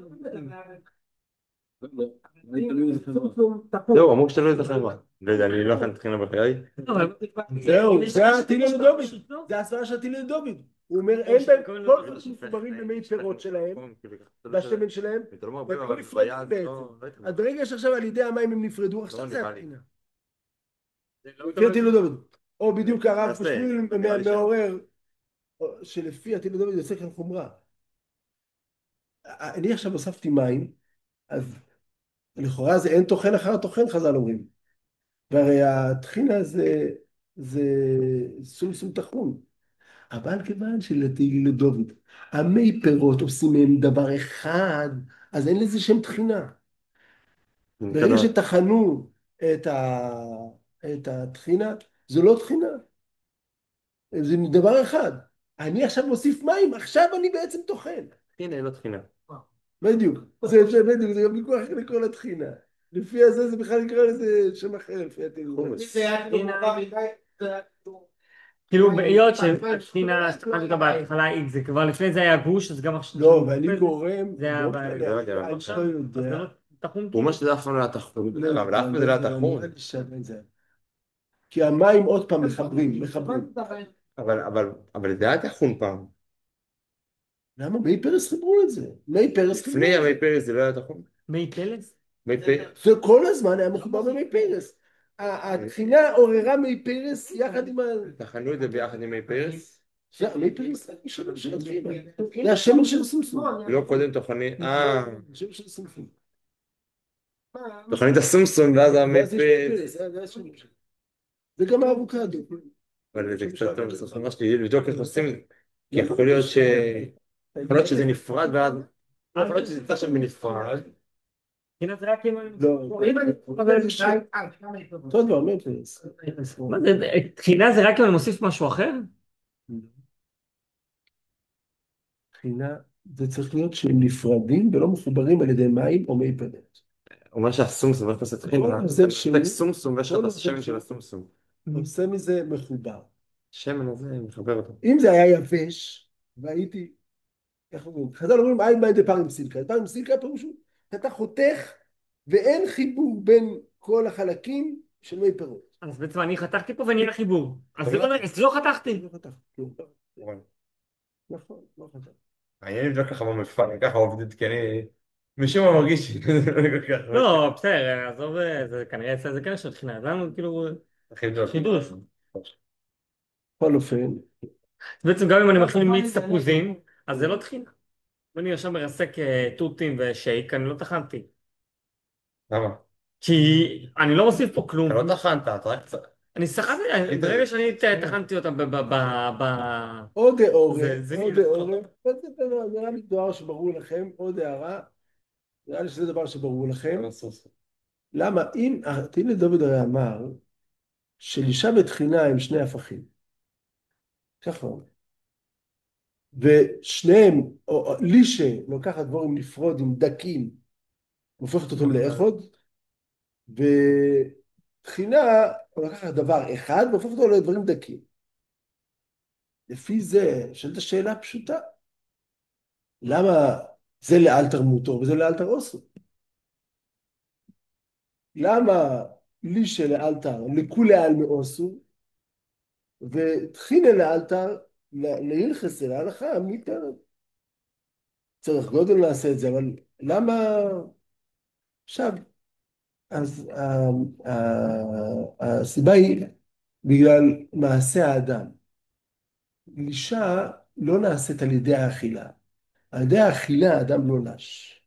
[SPEAKER 3] זהו, אמרו שתלוי איזה חברה. לא יודע, אני לא יכול להתחיל בחיי.
[SPEAKER 1] זהו, זה הטיל לדוד. זה הסברה של הטיל לדוד. הוא אומר, אין בהם כל כך מחוברים למי פירות שלהם, והשמן שלהם, והם נפרדים בעצם. אז ברגע שעכשיו על ידי המים הם נפרדו, עכשיו זה הבחינה. לפי הטיל לדוד. או בדיוק הרב חושבים מעורר, שלפי הטיל לדוד יוצא כאן חומרה. אני עכשיו הוספתי מים, אז לכאורה זה אין טוחן אחר הטוחן, חז"ל אומרים. והרי הטחינה זה סום טחון. אבל כיוון שלתהילים לדוד, המי פירות עושים מהם דבר אחד, אז אין לזה שם טחינה. ברגע שטחנו את הטחינה, זה לא טחינה. זה דבר אחד. אני עכשיו מוסיף מים, עכשיו אני בעצם טוחן.
[SPEAKER 3] הנה, לא תחינה.
[SPEAKER 1] בדיוק, בדיוק, זה גם ויכוח איך לקרוא לתחינה. לפי הזה זה בכלל נקרא לזה שם אחר, לפי התרגום.
[SPEAKER 4] זה היה כאילו מורכב מדי, זה היה כאילו...
[SPEAKER 2] כאילו בהיות שהטחינה, שטחנתי אותה בהתחלה, זה כבר לפני זה היה גוש, אז גם עכשיו...
[SPEAKER 1] לא, ואני גורם,
[SPEAKER 2] זה היה...
[SPEAKER 1] לא
[SPEAKER 3] לא
[SPEAKER 1] יודע,
[SPEAKER 3] יודע,
[SPEAKER 1] אני
[SPEAKER 3] עכשיו.
[SPEAKER 1] לא
[SPEAKER 2] אז זה
[SPEAKER 1] יודע.
[SPEAKER 2] לא תחום?
[SPEAKER 3] הוא אומר שזה אף פעם לא היה תחום. אבל אף פעם זה לא היה תחום.
[SPEAKER 1] נראה לי שווה זה. כי המים עוד פעם מחברים.
[SPEAKER 3] אבל זה היה תחום פעם.
[SPEAKER 1] למה? מי פרס חיברו את זה? מי פרס חיברו
[SPEAKER 3] לפני
[SPEAKER 1] את זה.
[SPEAKER 3] ימי פרס זה לא היה תחום.
[SPEAKER 2] מי פלס?
[SPEAKER 3] מי פרס.
[SPEAKER 1] זה כל הזמן היה מחובר במי פרס. התחינה עוררה מי פרס יחד עם ה...
[SPEAKER 3] טחנו את זה ביחד עם מי פרס.
[SPEAKER 1] מי פרס זה השמן של התחינה. זה השמן של הסומסום.
[SPEAKER 3] לא קודם טוחנים.
[SPEAKER 1] השמן של הסומסום.
[SPEAKER 3] טוחנים את הסומסום ואז המי
[SPEAKER 1] ואז יש מי
[SPEAKER 3] פרס.
[SPEAKER 1] פרס, זה השמן שלו. זה גם האבוקדו.
[SPEAKER 3] אבל זה קצת טוב, צריך ממש לבדוק איך עושים את זה. כי יכול להיות שזה נפרד ואז... יכול להיות שזה צריך שם בנפרד.
[SPEAKER 2] טחינה זה רק אם...
[SPEAKER 1] לא.
[SPEAKER 4] אם אני...
[SPEAKER 1] אותו דבר, מי פרס.
[SPEAKER 2] מה זה, טחינה זה רק אם אני מוסיף משהו אחר?
[SPEAKER 1] תחינה, זה צריך להיות שהם נפרדים ולא מחוברים על ידי מים או מי פרס.
[SPEAKER 3] הוא אומר שהסומסום, איך עושה טחינה?
[SPEAKER 1] כל נוזל שהוא-
[SPEAKER 3] סומסום ויש לך
[SPEAKER 1] כל
[SPEAKER 3] את
[SPEAKER 1] נוזל
[SPEAKER 3] השמן של
[SPEAKER 1] שהוא-
[SPEAKER 3] הסומסום.
[SPEAKER 1] עושה מזה מחובר.
[SPEAKER 3] השמן הזה מחבר אותו.
[SPEAKER 1] אם זה היה יבש, והייתי, איך אומרים, חז"ל אומרים, אין מאי דפרים סילקה. דפרים סילקה פירושו, אתה חותך ואין חיבור בין כל החלקים של מי פירות.
[SPEAKER 2] אז בעצם אני חתכתי פה ונהיה חיבור. אז
[SPEAKER 3] אבל
[SPEAKER 2] זה לא חתכתי.
[SPEAKER 1] לא חתך, כלום. נכון, לא חתך.
[SPEAKER 3] אני לבדוק ככה במפעל, אני ככה עובדת, כי אני משום מה מרגיש שזה לא כל כך...
[SPEAKER 2] לא, בסדר, עזוב, זה כנראה אצל זה כן יש לו טחינה. למה כאילו... חידוש.
[SPEAKER 1] בכל אופן,
[SPEAKER 2] בעצם גם אם אני מכין מיץ תפוזים, אז זה לא טחינה. אם אני עכשיו מרסק תותים ושייק, אני לא טחנתי.
[SPEAKER 3] למה?
[SPEAKER 2] כי אני לא מוסיף פה כלום.
[SPEAKER 3] אתה לא טחנת, אתה רק...
[SPEAKER 2] אני סחטתי, ברגע שאני טחנתי אותם
[SPEAKER 1] עוד הערה,
[SPEAKER 2] זה
[SPEAKER 1] עוד
[SPEAKER 2] נראה.
[SPEAKER 1] הערה, נראה לי דבר שברור לכם, עוד הערה, נראה לי שזה דבר שברור לכם. למה? אם, תהילה דוד הרי אמר, שלישה ותחינה הם שני הפכים. ככה הוא אומר. ושניהם, או לישה לוקחת דבורים נפרוד עם דקים, הופכת אותם לאחוד, ותחינה לוקחת דבר אחד והופכת אותו לדברים דקים. לפי זה, שאלת השאלה פשוטה. למה זה לאלתר מותר וזה לאלתר אוסר? למה לישה לאלתר לכולי עלמא אוסר, וטחינה לאלתר להלכס להלכה מותר? צריך גודל לעשה את זה, אבל למה... עכשיו, אז הסיבה היא בגלל מעשה האדם. לישה לא נעשית על ידי האכילה. על ידי האכילה האדם לא לש.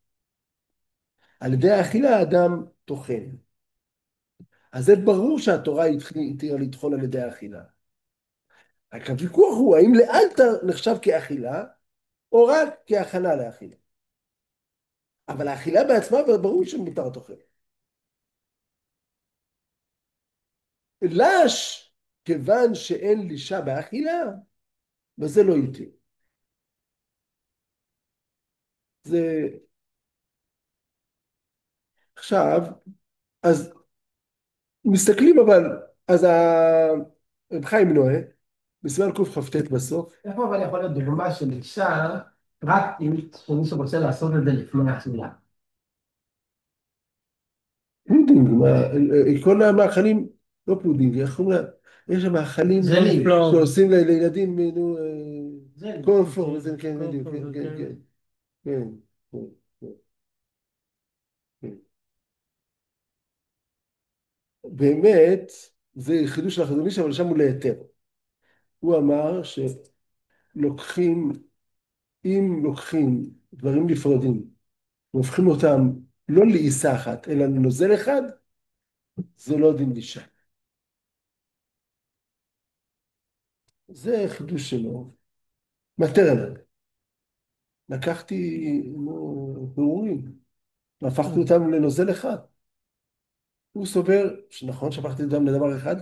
[SPEAKER 1] על ידי האכילה האדם טוחן. אז זה ברור שהתורה התירה לטחון על ידי האכילה. רק הוויכוח הוא האם לאלתר נחשב כאכילה, או רק כהכנה לאכילה. אבל האכילה בעצמה ברור שמותר טוחן. לש, כיוון שאין לישה באכילה, וזה לא יתיר. זה... עכשיו, אז מסתכלים אבל, אז רב חיים נועה, בסימן קכ"ט בסוף,
[SPEAKER 4] איפה אבל יכול להיות דוגמה של אישה פרקטית שמישהו רוצה לעשות את זה לפני האכילה?
[SPEAKER 1] פודינג, כל המאכלים, לא פודינג, איך אומרים, יש מאכלים
[SPEAKER 4] זלים.
[SPEAKER 1] שעושים לילדים, נו,
[SPEAKER 4] זלים.
[SPEAKER 1] קורנפלור, זה כן, בדיוק, כן, כן, כן, כן, כן, כן. באמת, זה חידוש של החזון איש, אבל שם הוא להיתר. הוא אמר שלוקחים, אם לוקחים דברים נפרדים, והופכים אותם לא לעיסה אחת, אלא לנוזל אחד, זה לא דין לישה. זה חידוש שלו. מטרנל. לקחתי פירורים, והפכתי אותם לנוזל אחד. הוא סובר שנכון שהפכתי אותם לדבר אחד,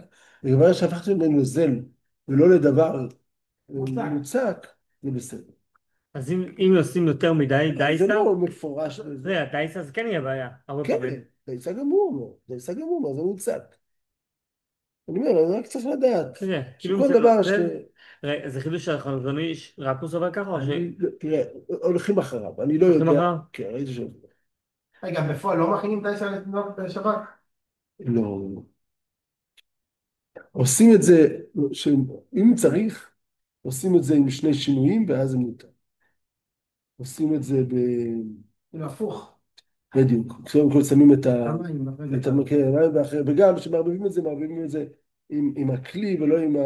[SPEAKER 1] וכבר שהפכתי אותם לנוזל ולא לדבר מוצק, זה בסדר.
[SPEAKER 2] אז אם עושים יותר מדי
[SPEAKER 1] אבל זה
[SPEAKER 2] דייסה,
[SPEAKER 1] לא מפורש.
[SPEAKER 2] זה הדייסה זה כן יהיה בעיה, הרבה
[SPEAKER 1] כן,
[SPEAKER 2] פעמים.
[SPEAKER 1] דייסה גמור, דייסה גמור, זה מוצק. אני אומר, אני רק צריך לדעת,
[SPEAKER 2] כן, כאילו אם
[SPEAKER 1] שכל
[SPEAKER 2] זה לא
[SPEAKER 1] דבר
[SPEAKER 2] עוזר, זה חידוש שהחזון איש רק הוא סובר ככה, או
[SPEAKER 1] תראה, הולכים אחריו, אני לא
[SPEAKER 2] שהולכים
[SPEAKER 1] יודע.
[SPEAKER 2] אחריו?
[SPEAKER 1] כן, ראיתי שם.
[SPEAKER 4] רגע, בפועל לא מכינים את העשר לתינוק בשבת?
[SPEAKER 1] לא. עושים את זה, אם צריך, עושים את זה עם שני שינויים, ואז זה מותר. עושים את זה
[SPEAKER 4] כאילו הפוך.
[SPEAKER 1] בדיוק. קודם כל שמים
[SPEAKER 4] המים, אחרי זה
[SPEAKER 1] את
[SPEAKER 4] כמה.
[SPEAKER 1] המקל, וגם כשמערבבים את זה, מערבבים את זה עם הכלי ולא עם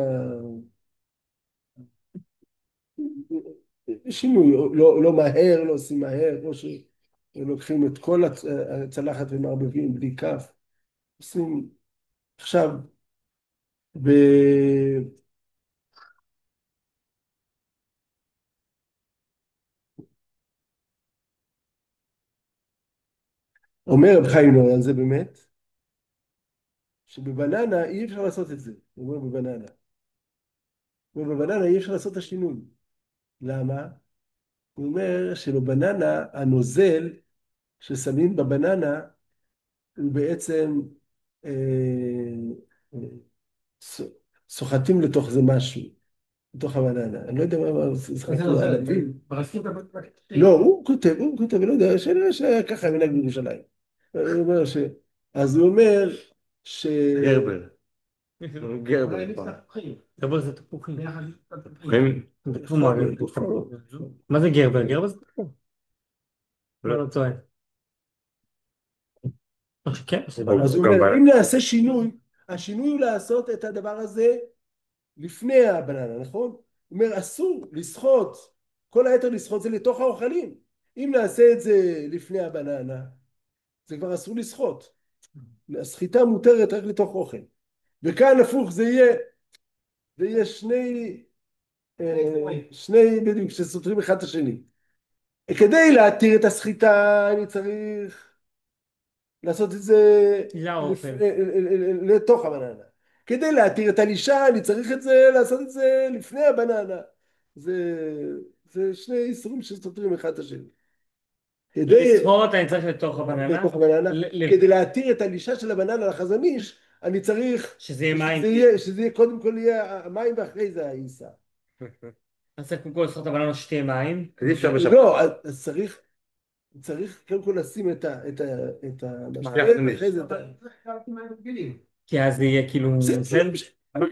[SPEAKER 1] שינוי, לא מהר, לא עושים מהר, או שלוקחים את כל הצלחת ומערבבים בלי כף. עושים עכשיו, ב... אומר רב חיים נוי על זה באמת, שבבננה אי אפשר לעשות את זה. הוא אומר בבננה. הוא אומר בבננה אי אפשר לעשות את השינוי. למה? הוא אומר שבבננה הנוזל ששמים בבננה הוא בעצם אה, אה, ס- סוחטים לתוך זה משהו, לתוך הבננה. אני לא יודע מה זה
[SPEAKER 4] איזה
[SPEAKER 1] סחטו
[SPEAKER 4] נוזל?
[SPEAKER 1] הערבים.
[SPEAKER 4] מרסקים את הבקבוק.
[SPEAKER 1] לא, הוא כותב, לא יודע, שהיה ככה מנהג בירושלים. הוא אומר אז הוא אומר ש...
[SPEAKER 3] גרבר. גרבר.
[SPEAKER 4] אולי נפתח תפוחים.
[SPEAKER 2] גרבר זה תפוחים.
[SPEAKER 4] ביחד עם התפוחים.
[SPEAKER 3] תפוחים?
[SPEAKER 2] איפה מעלים? מה זה גרבר? גרבר זה תפוחים. לא טועה. או שכן, או שזה
[SPEAKER 1] אז הוא אומר, אם נעשה שינוי, השינוי הוא לעשות את הדבר הזה לפני הבננה, נכון? הוא אומר, אסור לסחוט, כל היתר לסחוט זה לתוך האוכלים. אם נעשה את זה לפני הבננה, זה כבר אסור לסחוט. הסחיטה מותרת רק לתוך אוכל. וכאן הפוך, זה יהיה שני בדיוק שסותרים אחד את השני. כדי להתיר את הסחיטה, אני צריך לעשות את זה
[SPEAKER 2] לאוכל.
[SPEAKER 1] לתוך הבננה. כדי להתיר את הלישה, אני צריך לעשות את זה לפני הבננה. זה שני איסורים שסותרים אחד את השני.
[SPEAKER 2] לסחוט אני צריך לתוך הבננה.
[SPEAKER 1] לתוך הבננה. כדי להתיר את הלישה של הבננה לחזון איש, אני צריך
[SPEAKER 2] שזה יהיה מים.
[SPEAKER 1] שזה יהיה קודם כל יהיה המים ואחרי זה העיסה.
[SPEAKER 2] אז צריך קודם כל לסחוט את הבננה שתהיה מים.
[SPEAKER 3] אז אי אפשר בשבת.
[SPEAKER 1] לא, אז צריך קודם כל לשים את המשקה, ואחרי זה
[SPEAKER 2] כי אז זה יהיה כאילו נוזל.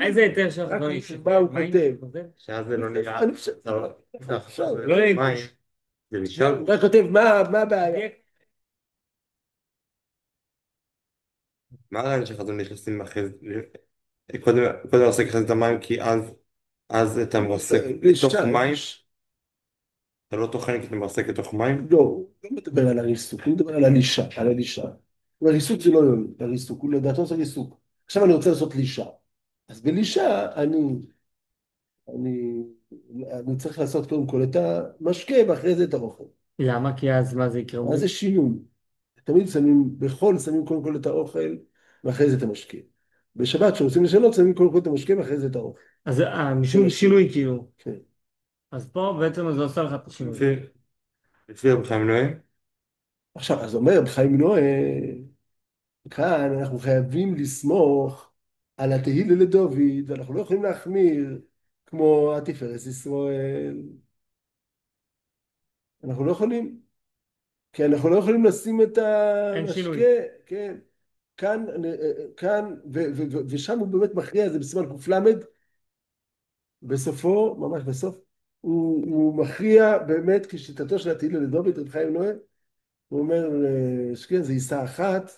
[SPEAKER 2] איזה היתר של
[SPEAKER 1] רק
[SPEAKER 2] החזון איש?
[SPEAKER 1] מה הוא
[SPEAKER 2] מים?
[SPEAKER 1] כותב.
[SPEAKER 2] נוזל?
[SPEAKER 3] שאז זה לא נראה.
[SPEAKER 1] אני חושב,
[SPEAKER 2] לא יהיה
[SPEAKER 3] מים. זה לשאול.
[SPEAKER 1] הוא רק כותב מה הבעיה.
[SPEAKER 3] מה הרעיון שחזון איש לשים אחרי זה? קודם מרסק אחרי זה את המים, כי אז אתה מרסק לתוך מים. אתה לא טוחן כי אתה מרסק לתוך מים?
[SPEAKER 1] לא, הוא לא מדבר על הריסוק, הוא מדבר על הלישה, על הלישה. הריסוק זה לא יועיל, הריסוק, הוא לדעתו זה ריסוק. עכשיו אני רוצה לעשות לישה. אז בלישה אני צריך לעשות קודם כל את המשקה ואחרי זה את האוכל.
[SPEAKER 2] למה? כי אז מה זה יקראו?
[SPEAKER 1] אז זה שינוי. תמיד בחול שמים קודם כל את האוכל ואחרי זה את המשקה. בשבת כשרוצים לשנות שמים קודם כל את המשקה ואחרי זה את האוכל.
[SPEAKER 2] אז משום שינוי כאילו.
[SPEAKER 1] כן.
[SPEAKER 2] אז פה בעצם זה עושה לך את השינוי.
[SPEAKER 3] לפי רבי חיים נוי.
[SPEAKER 1] עכשיו, אז אומר רבי חיים נוי, כאן אנחנו חייבים לסמוך על התהילה לדוד, ואנחנו לא יכולים להחמיר כמו התפארת ישראל. אנחנו לא יכולים, כי אנחנו לא יכולים לשים את
[SPEAKER 2] אין שינוי.
[SPEAKER 1] המשקה, כן. כאן, ושם הוא באמת מכריע, זה בסימן ק"ל, בסופו, ממש בסוף, הוא מכריע באמת כשיטתו של התהילה לדוד, רבי חיים נוי, הוא אומר שכן, זה עיסה אחת,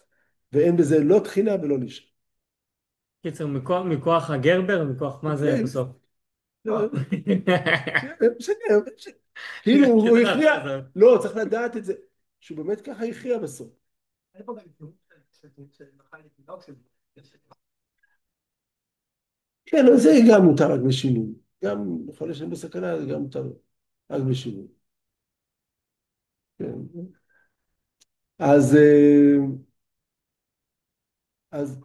[SPEAKER 1] ואין בזה לא תחינה ולא לישה.
[SPEAKER 2] קיצר, מכוח הגרבר, מכוח מה זה
[SPEAKER 1] כן.
[SPEAKER 2] בסוף?
[SPEAKER 1] בסדר, כאילו הוא הכריע, לא, צריך לדעת את זה, שהוא באמת ככה הכריע בסוף. כן, אז זה גם מותר רק בשינוי. גם יכול להיות שאין בסכנה, זה גם מותר רק בשינוי. כן. אז, אז,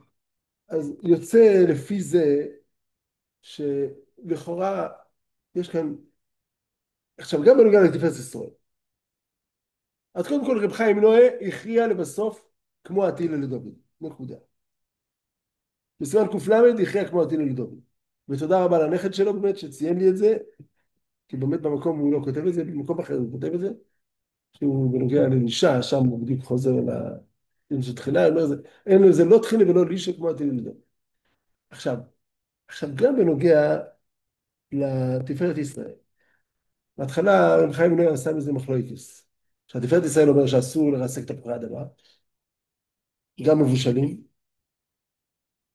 [SPEAKER 1] אז יוצא לפי זה שלכאורה יש כאן, עכשיו גם בנוגע לתפארת ישראל. אז קודם כל רב חיים נועה הכריע לבסוף כמו הטילה לדוד, נקודה. בסימן ק"ל הכריע כמו הטילה לדוד. ותודה רבה לנכד שלו באמת שציין לי את זה, כי באמת במקום הוא לא כותב את זה, במקום אחר הוא כותב את זה, שהוא בנוגע לאישה, שם הוא בדיוק חוזר לעניין של תחינה, הוא אומר זה, אין לזה לא תחינה ולא לישה כמו הטילה לדוד. עכשיו גם בנוגע לתפארת ישראל. בהתחלה רב חיים נועה עשה מזה מחלוקת. שהתפארת ישראל אומר שאסור לרסק תפוחי אדמה, גם מבושלים,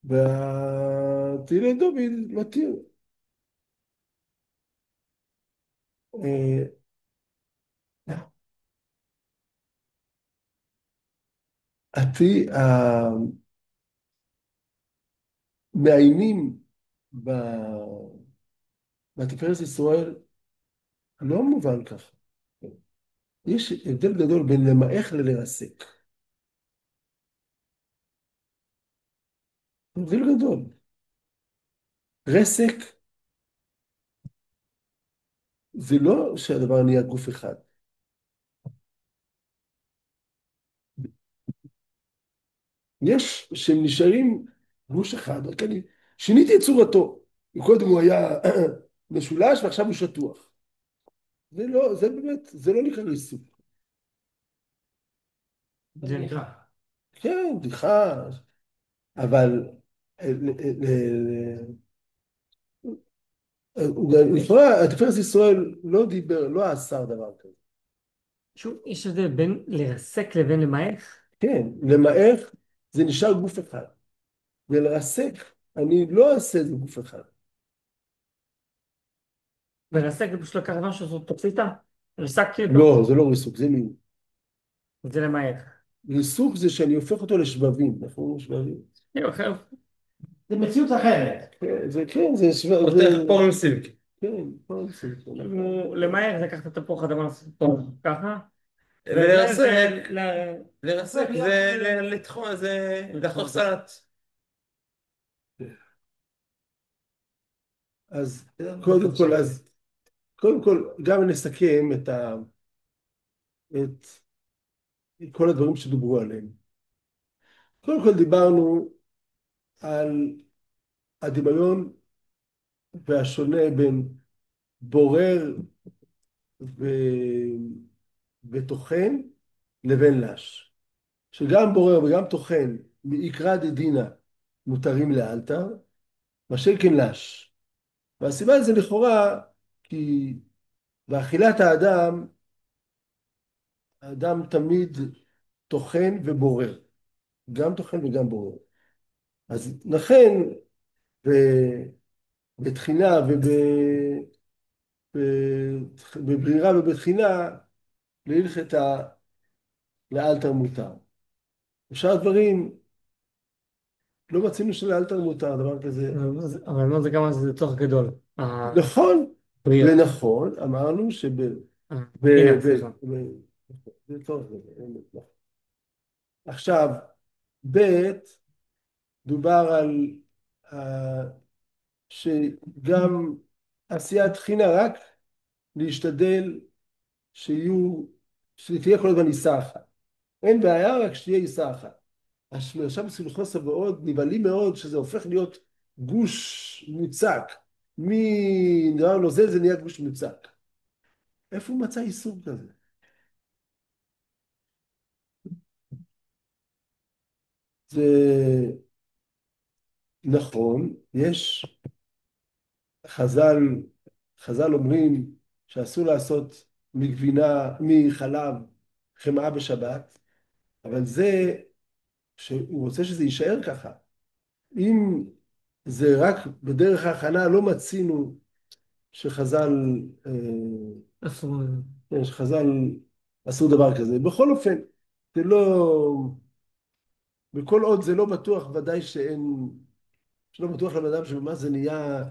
[SPEAKER 1] והתהילי דוד מתיר. אה, המאיימים בתפארת ישראל לא מובן ככה. יש הבדל גדול בין למעך ללרסק. הבדל גדול. רסק זה לא שהדבר נהיה גוף אחד. יש שהם נשארים גוש אחד, רק אני שיניתי את צורתו. קודם הוא היה משולש ועכשיו הוא שטוח. זה לא, זה באמת, זה לא נקרא ריסוק.
[SPEAKER 2] זה נקרא.
[SPEAKER 1] כן, בדיחה, אבל לכאורה, התפארת ישראל לא דיבר, לא אסר דבר כזה.
[SPEAKER 2] שוב, יש הבדל בין לרסק לבין למעך?
[SPEAKER 1] כן, למעך זה נשאר גוף אחד, ולרסק אני לא אעשה את זה גוף אחד.
[SPEAKER 2] לרסק זה פשוט לקחת משהו, זאת תוצאתה. רסק כאילו.
[SPEAKER 1] לא, זה לא ריסוק, זה מיעוט.
[SPEAKER 2] זה למעך.
[SPEAKER 1] ריסוק זה שאני הופך אותו לשבבים, נכון? שבבים.
[SPEAKER 4] זה מציאות אחרת.
[SPEAKER 1] כן, זה כן, זה שבבים.
[SPEAKER 3] פותח פורם סילקי.
[SPEAKER 1] כן, פורם סילקי.
[SPEAKER 2] למהר זה לקחת תפוח אדמה לעשות אותו ככה.
[SPEAKER 3] ולרסק, לרסק זה לטחון, זה לחתוך סלט.
[SPEAKER 1] אז קודם כל, גם נסכם את כל הדברים שדוברו עליהם. קודם כל דיברנו על הדמיון והשונה בין בורר וטוחן לבין לש. שגם בורר וגם טוחן מעיקרא דדינא מותרים לאלתר, מה שכן לש. והסיבה לזה לכאורה כי באכילת האדם תמיד טוחן ובורר. גם טוחן וגם בורר. אז לכן בתחינה בברירה ובתחינה להלכתה לאלתר מותר. בשאר הדברים לא מצינו שלאלתר מותר, דבר כזה.
[SPEAKER 2] אבל לא זה כמה זה צורך גדול.
[SPEAKER 1] נכון,
[SPEAKER 2] בריאות.
[SPEAKER 1] ונכון, אמרנו
[SPEAKER 2] הנה, סליחה.
[SPEAKER 1] זה צורך גדול. עכשיו, ב' דובר על שגם עשיית תחינה רק להשתדל שתהיה כל הזמן עיסה אחת. אין בעיה, רק שתהיה עיסה אחת. עכשיו בסילוכוס ועוד נבהלים מאוד שזה הופך להיות גוש מוצק. מדבר נוזל זה נהיה גוש מוצק. איפה הוא מצא איסור כזה? זה נכון, יש חז"ל אומרים שאסור לעשות מחלב חמאה בשבת, אבל זה שהוא רוצה שזה יישאר ככה. אם זה רק בדרך ההכנה לא מצינו שחז"ל שחז"ל עשו דבר כזה. בכל אופן, זה לא, בכל עוד זה לא בטוח, ודאי שלא בטוח לבן אדם שבמה זה נהיה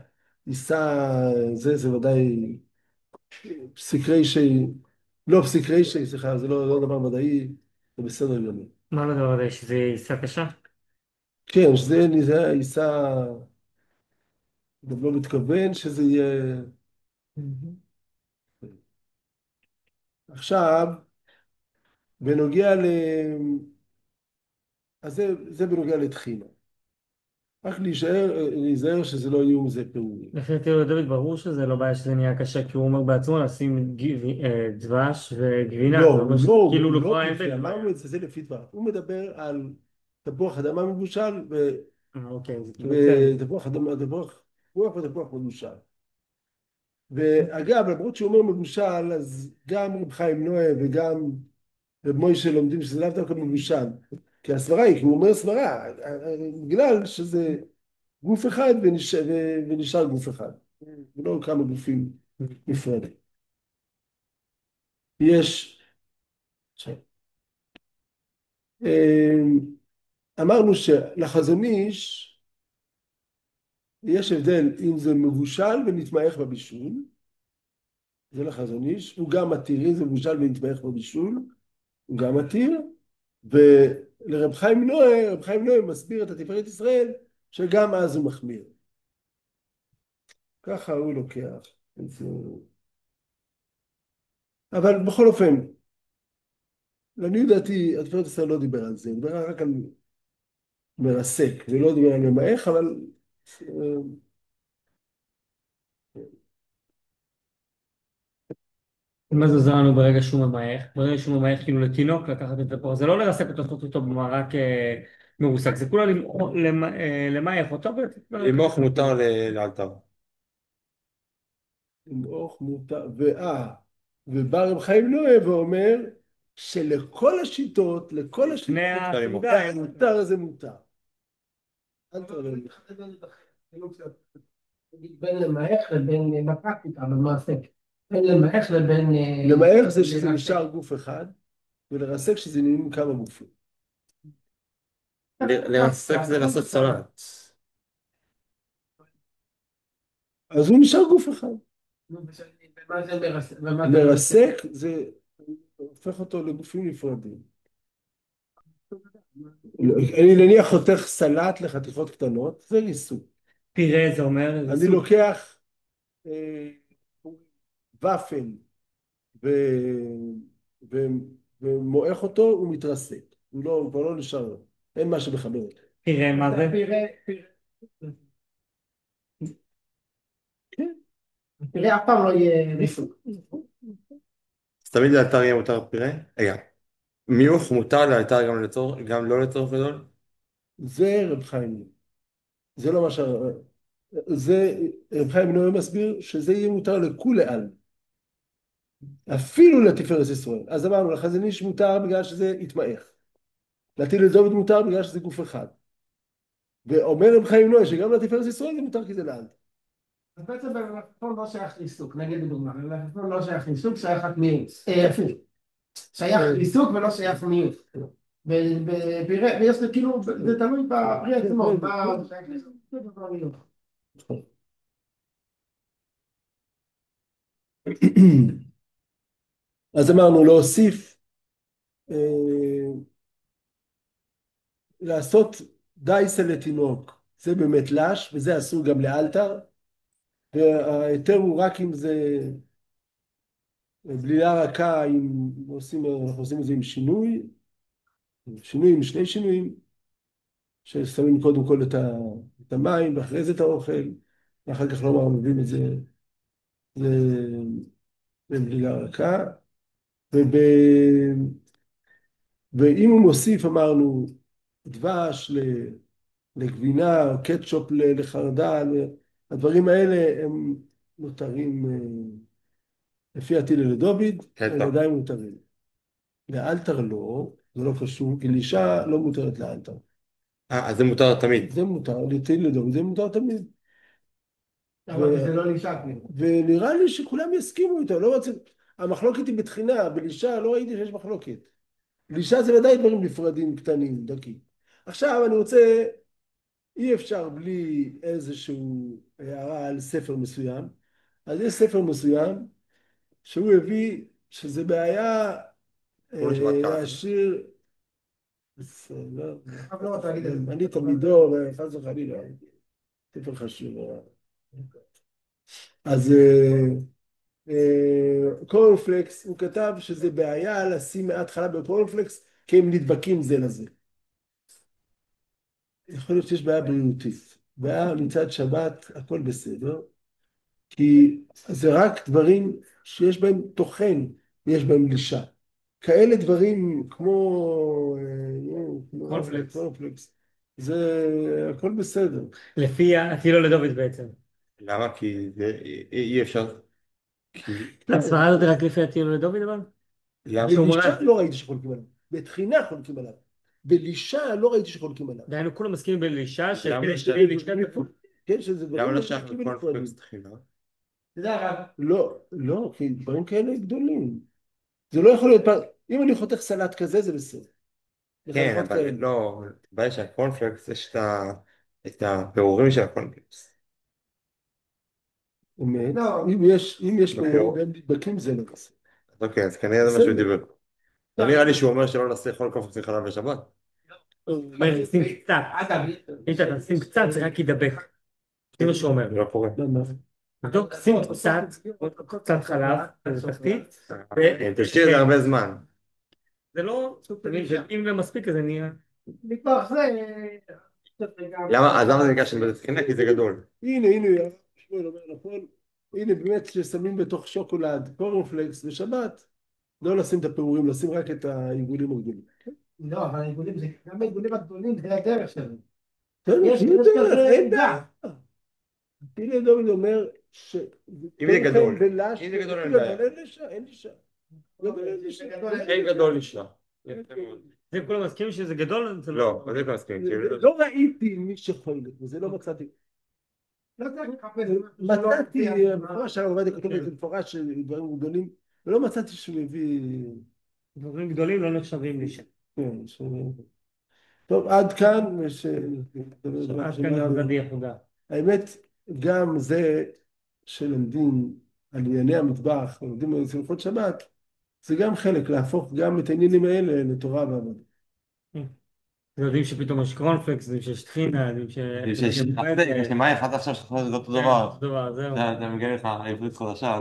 [SPEAKER 1] ניסה, זה ודאי פסיקרי לא פסיקרי סליחה, זה לא דבר ודאי, זה בסדר גמור.
[SPEAKER 2] מה לא דבר הזה, שזה עיסה קשה?
[SPEAKER 1] כן, שזה ייסע, גם לא מתכוון שזה יהיה, עכשיו, בנוגע ל... אז זה בנוגע לתחינה. רק להיזהר שזה לא יהיו מזה פירורים.
[SPEAKER 2] לפי תיאור דוד ברור שזה לא בעיה שזה נהיה קשה, כי הוא אומר בעצמו לשים דבש וגבינה, זה
[SPEAKER 1] לא,
[SPEAKER 2] אומר
[SPEAKER 1] לא,
[SPEAKER 2] שכאילו
[SPEAKER 1] לא
[SPEAKER 2] לכאורה אין
[SPEAKER 1] לפי,
[SPEAKER 2] בזה
[SPEAKER 1] אמרנו
[SPEAKER 2] בעיה.
[SPEAKER 1] את זה, זה לפי דבר. הוא מדבר על תפוח אדמה מבושל
[SPEAKER 2] אוקיי, זה כאילו כן.
[SPEAKER 1] ותפוח אדמה, תפוח ותפוח מבושל. ואגב, למרות שהוא אומר מבושל, אז גם רב חיים נועה וגם רב מוישה לומדים שזה לאו דווקא מבושל. כי הסברה היא, כי הוא אומר סברה, בגלל שזה גוף אחד ונשאר גוף אחד, ולא כמה גופים נפרדים. יש, אמרנו שלחזון איש יש הבדל אם זה מבושל ונתמעך בבישול, זה לחזון איש, הוא גם מתיר, אם זה מבושל ונתמעך בבישול, הוא גם מתיר, ולרב חיים נועה, רב חיים נועה מסביר את התפארת ישראל, שגם אז הוא מחמיר. ככה הוא לוקח את זה. אבל בכל אופן, לעניות דעתי, התפארת ישראל לא דיבר על זה, הוא דיבר רק על מרסק, ולא דיבר על ממעך, אבל
[SPEAKER 2] מה זה עוזר לנו ברגע שהוא ממעך? ברגע שהוא ממעך כאילו לתינוק לקחת את התפוח, זה לא לרסק אותו, לעשות אותו במרק מרוסק, זה כולה למעך אותו
[SPEAKER 3] למוח מותר לאלתר.
[SPEAKER 1] למעוך מותר, ובא רב חיים נועה ואומר שלכל השיטות, לכל השיטות,
[SPEAKER 2] לפני הסעודה אין מותר.
[SPEAKER 1] מותר זה מותר. אל תראה לי.
[SPEAKER 4] בין למעך לבין, בפרקטיקה, במעשה. בין למעך לבין...
[SPEAKER 1] למעך זה שזה נשאר גוף אחד, ולרסק שזה נהיים כמה גופים.
[SPEAKER 3] לרסק זה לעשות סלט.
[SPEAKER 1] אז הוא נשאר גוף אחד.
[SPEAKER 4] ומה זה מרסק?
[SPEAKER 1] לרסק זה הופך אותו לגופים נפרדים. אני נניח חותך סלט לחתיכות קטנות, זה ריסוק.
[SPEAKER 2] פירה זה אומר, זה
[SPEAKER 1] אני
[SPEAKER 2] סוג.
[SPEAKER 1] לוקח ופל ו... ומועך אותו, הוא מתרסק. הוא כבר לא נשאר, אין מה שמחבר אותו.
[SPEAKER 2] פירה מה זה?
[SPEAKER 1] כן.
[SPEAKER 4] פירה אף פעם לא יהיה ריסוק.
[SPEAKER 3] אז תמיד לאלתר יהיה מותר פירה? רגע, מיוך מותר לאלתר גם לא לצורך גדול?
[SPEAKER 1] זה רב חיים. זה לא מה ש... זה רב חיים נוי מסביר שזה יהיה מותר לכולי עלמא. אפילו לתפארת ישראל. אז אמרנו, לחזון איש מותר בגלל שזה התמעך. להטיל את דוד מותר בגלל שזה גוף אחד. ואומר רב חיים נוי שגם לתפארת ישראל זה מותר כי זה לאלתר.
[SPEAKER 4] אז בעצם במלפפון לא שייך לעיסוק, נגיד בדוגמה, במלפפון לא שייך לעיסוק, שייך רק מיעוט. שייך לעיסוק ולא שייך מיעוט. ויש זה כאילו, זה תלוי בפרי עצמו, מה שייך לעיסוק ומה מיעוט.
[SPEAKER 1] אז אמרנו להוסיף, לעשות דייסה לתינוק, זה באמת לש, וזה אסור גם לאלתר, וההיתר הוא רק אם זה בלילה רכה, אנחנו עושים את זה עם שינוי, עם שני שינויים, ששמים קודם כל את המים, ואחרי זה את האוכל, ואחר כך לא מערבבים את זה לבלילה רכה, ואם הוא מוסיף, אמרנו, דבש לגבינה, או קטשופ לחרדל, הדברים האלה הם מותרים לפי הטילה לדוד, הם עדיין מותרים. לאלתר לא, זה לא קשור, אלישע לא מותרת לאלתר.
[SPEAKER 3] אז זה מותר תמיד.
[SPEAKER 1] זה מותר, לטילה לדוד, זה מותר תמיד.
[SPEAKER 4] אבל זה לא נשאר.
[SPEAKER 1] ונראה לי שכולם יסכימו איתו, לא רוצה... המחלוקת היא בתחינה, באלישע לא ראיתי שיש מחלוקת. אלישע זה ודאי דברים נפרדים, קטנים, דקים. עכשיו אני רוצה, אי אפשר בלי איזשהו הערה על ספר מסוים, אז יש ספר מסוים שהוא הביא שזה בעיה להשאיר, אני תלמידו, חס וחלילה, ספר חשוב. אז קורנפלקס, הוא כתב שזה בעיה לשים מעט חלב בקורנפלקס, כי הם נדבקים זה לזה. יכול להיות שיש בעיה בריאותית. בעיה מצד שבת, הכל בסדר, כי זה רק דברים שיש בהם טוחן, ויש בהם לישה. כאלה דברים כמו קורנפלקס, זה הכל בסדר.
[SPEAKER 2] לפי התהילה לדוד בעצם.
[SPEAKER 3] למה? כי אי אפשר.
[SPEAKER 2] הסברה הזאת רק לפי התהילה לדוד אבל?
[SPEAKER 1] בלישה לא ראיתי שחולקים עליו, בתחינה חולקים עליו, בלישה לא ראיתי שחולקים עליו.
[SPEAKER 2] דהיינו כולם מסכימים בלישה שכדי
[SPEAKER 1] שתהיה לשכת מפות. כן, שזה דברים...
[SPEAKER 3] למה לא שייך לקורנפלקס תחינה?
[SPEAKER 4] זה הרב.
[SPEAKER 1] לא, כי דברים כאלה גדולים. זה לא יכול להיות... אם אני חותך סלט כזה, זה בסדר.
[SPEAKER 3] כן, אבל לא, הבעיה שהקורנפלקס יש את הפירורים של הקורנפלקס.
[SPEAKER 1] אם יש פירורים והם נדבקים זה לא בסדר.
[SPEAKER 3] אוקיי, אז כנראה זה מה שהוא דיבר. לא נראה לי שהוא אומר שלא נעשה כל קורנפלקס חלב בשבת.
[SPEAKER 2] שים קצת. איתה, תשים קצת, זה רק ידבק. זה מה שהוא אומר.
[SPEAKER 3] זה לא קורה.
[SPEAKER 2] טוב, שים קצת חלב, בתחתית.
[SPEAKER 3] תשאיר את זה הרבה זמן.
[SPEAKER 2] זה לא, אם זה מספיק אז זה נהיה.
[SPEAKER 4] מכוח זה...
[SPEAKER 3] למה? אז למה זה נקרא של בתחינה? כי זה גדול.
[SPEAKER 1] הנה, שמואל אומר נכון. הנה באמת ששמים בתוך שוקולד קורנפלקס בשבת, לא לשים את הפירורים, לשים רק את העיגולים הגדולים.
[SPEAKER 4] לא, אבל העיגולים זה... גם העיגולים הגדולים זה הדרך שלנו.
[SPEAKER 1] יש כזה... אין דרך. תהילה דוד אומר ש...
[SPEAKER 3] אם זה גדול.
[SPEAKER 1] אם זה גדול אין בעיה. אין לישה.
[SPEAKER 3] אין גדול לישה.
[SPEAKER 2] זה כולם מסכימים שזה גדול?
[SPEAKER 3] לא, זה כולם מסכימים.
[SPEAKER 1] לא ראיתי מי שחולק, וזה לא מצאתי.
[SPEAKER 4] לא צריך לחפש.
[SPEAKER 1] מצאתי, ממש הרב עובדיה כתוב במפורש שדברים גדולים, ולא מצאתי שהוא הביא...
[SPEAKER 2] דברים גדולים לא נחשבים לישה.
[SPEAKER 1] כן, טוב, עד כאן.
[SPEAKER 2] עד כאן הרב יחודה.
[SPEAKER 1] האמת, גם זה שלומדים על ענייני המטבח, לומדים על הלכות שבת, זה גם חלק, להפוך גם את העניינים האלה לתורה ועבודה.
[SPEAKER 2] יודעים שפתאום יש קורנפלקס, יודעים שיש טחינה, יודעים ש...
[SPEAKER 3] יש לי מה אחד עכשיו שחושב שזה אותו דבר.
[SPEAKER 2] אותו דבר, זהו.
[SPEAKER 3] אתה מגיע לך עברית חדשה,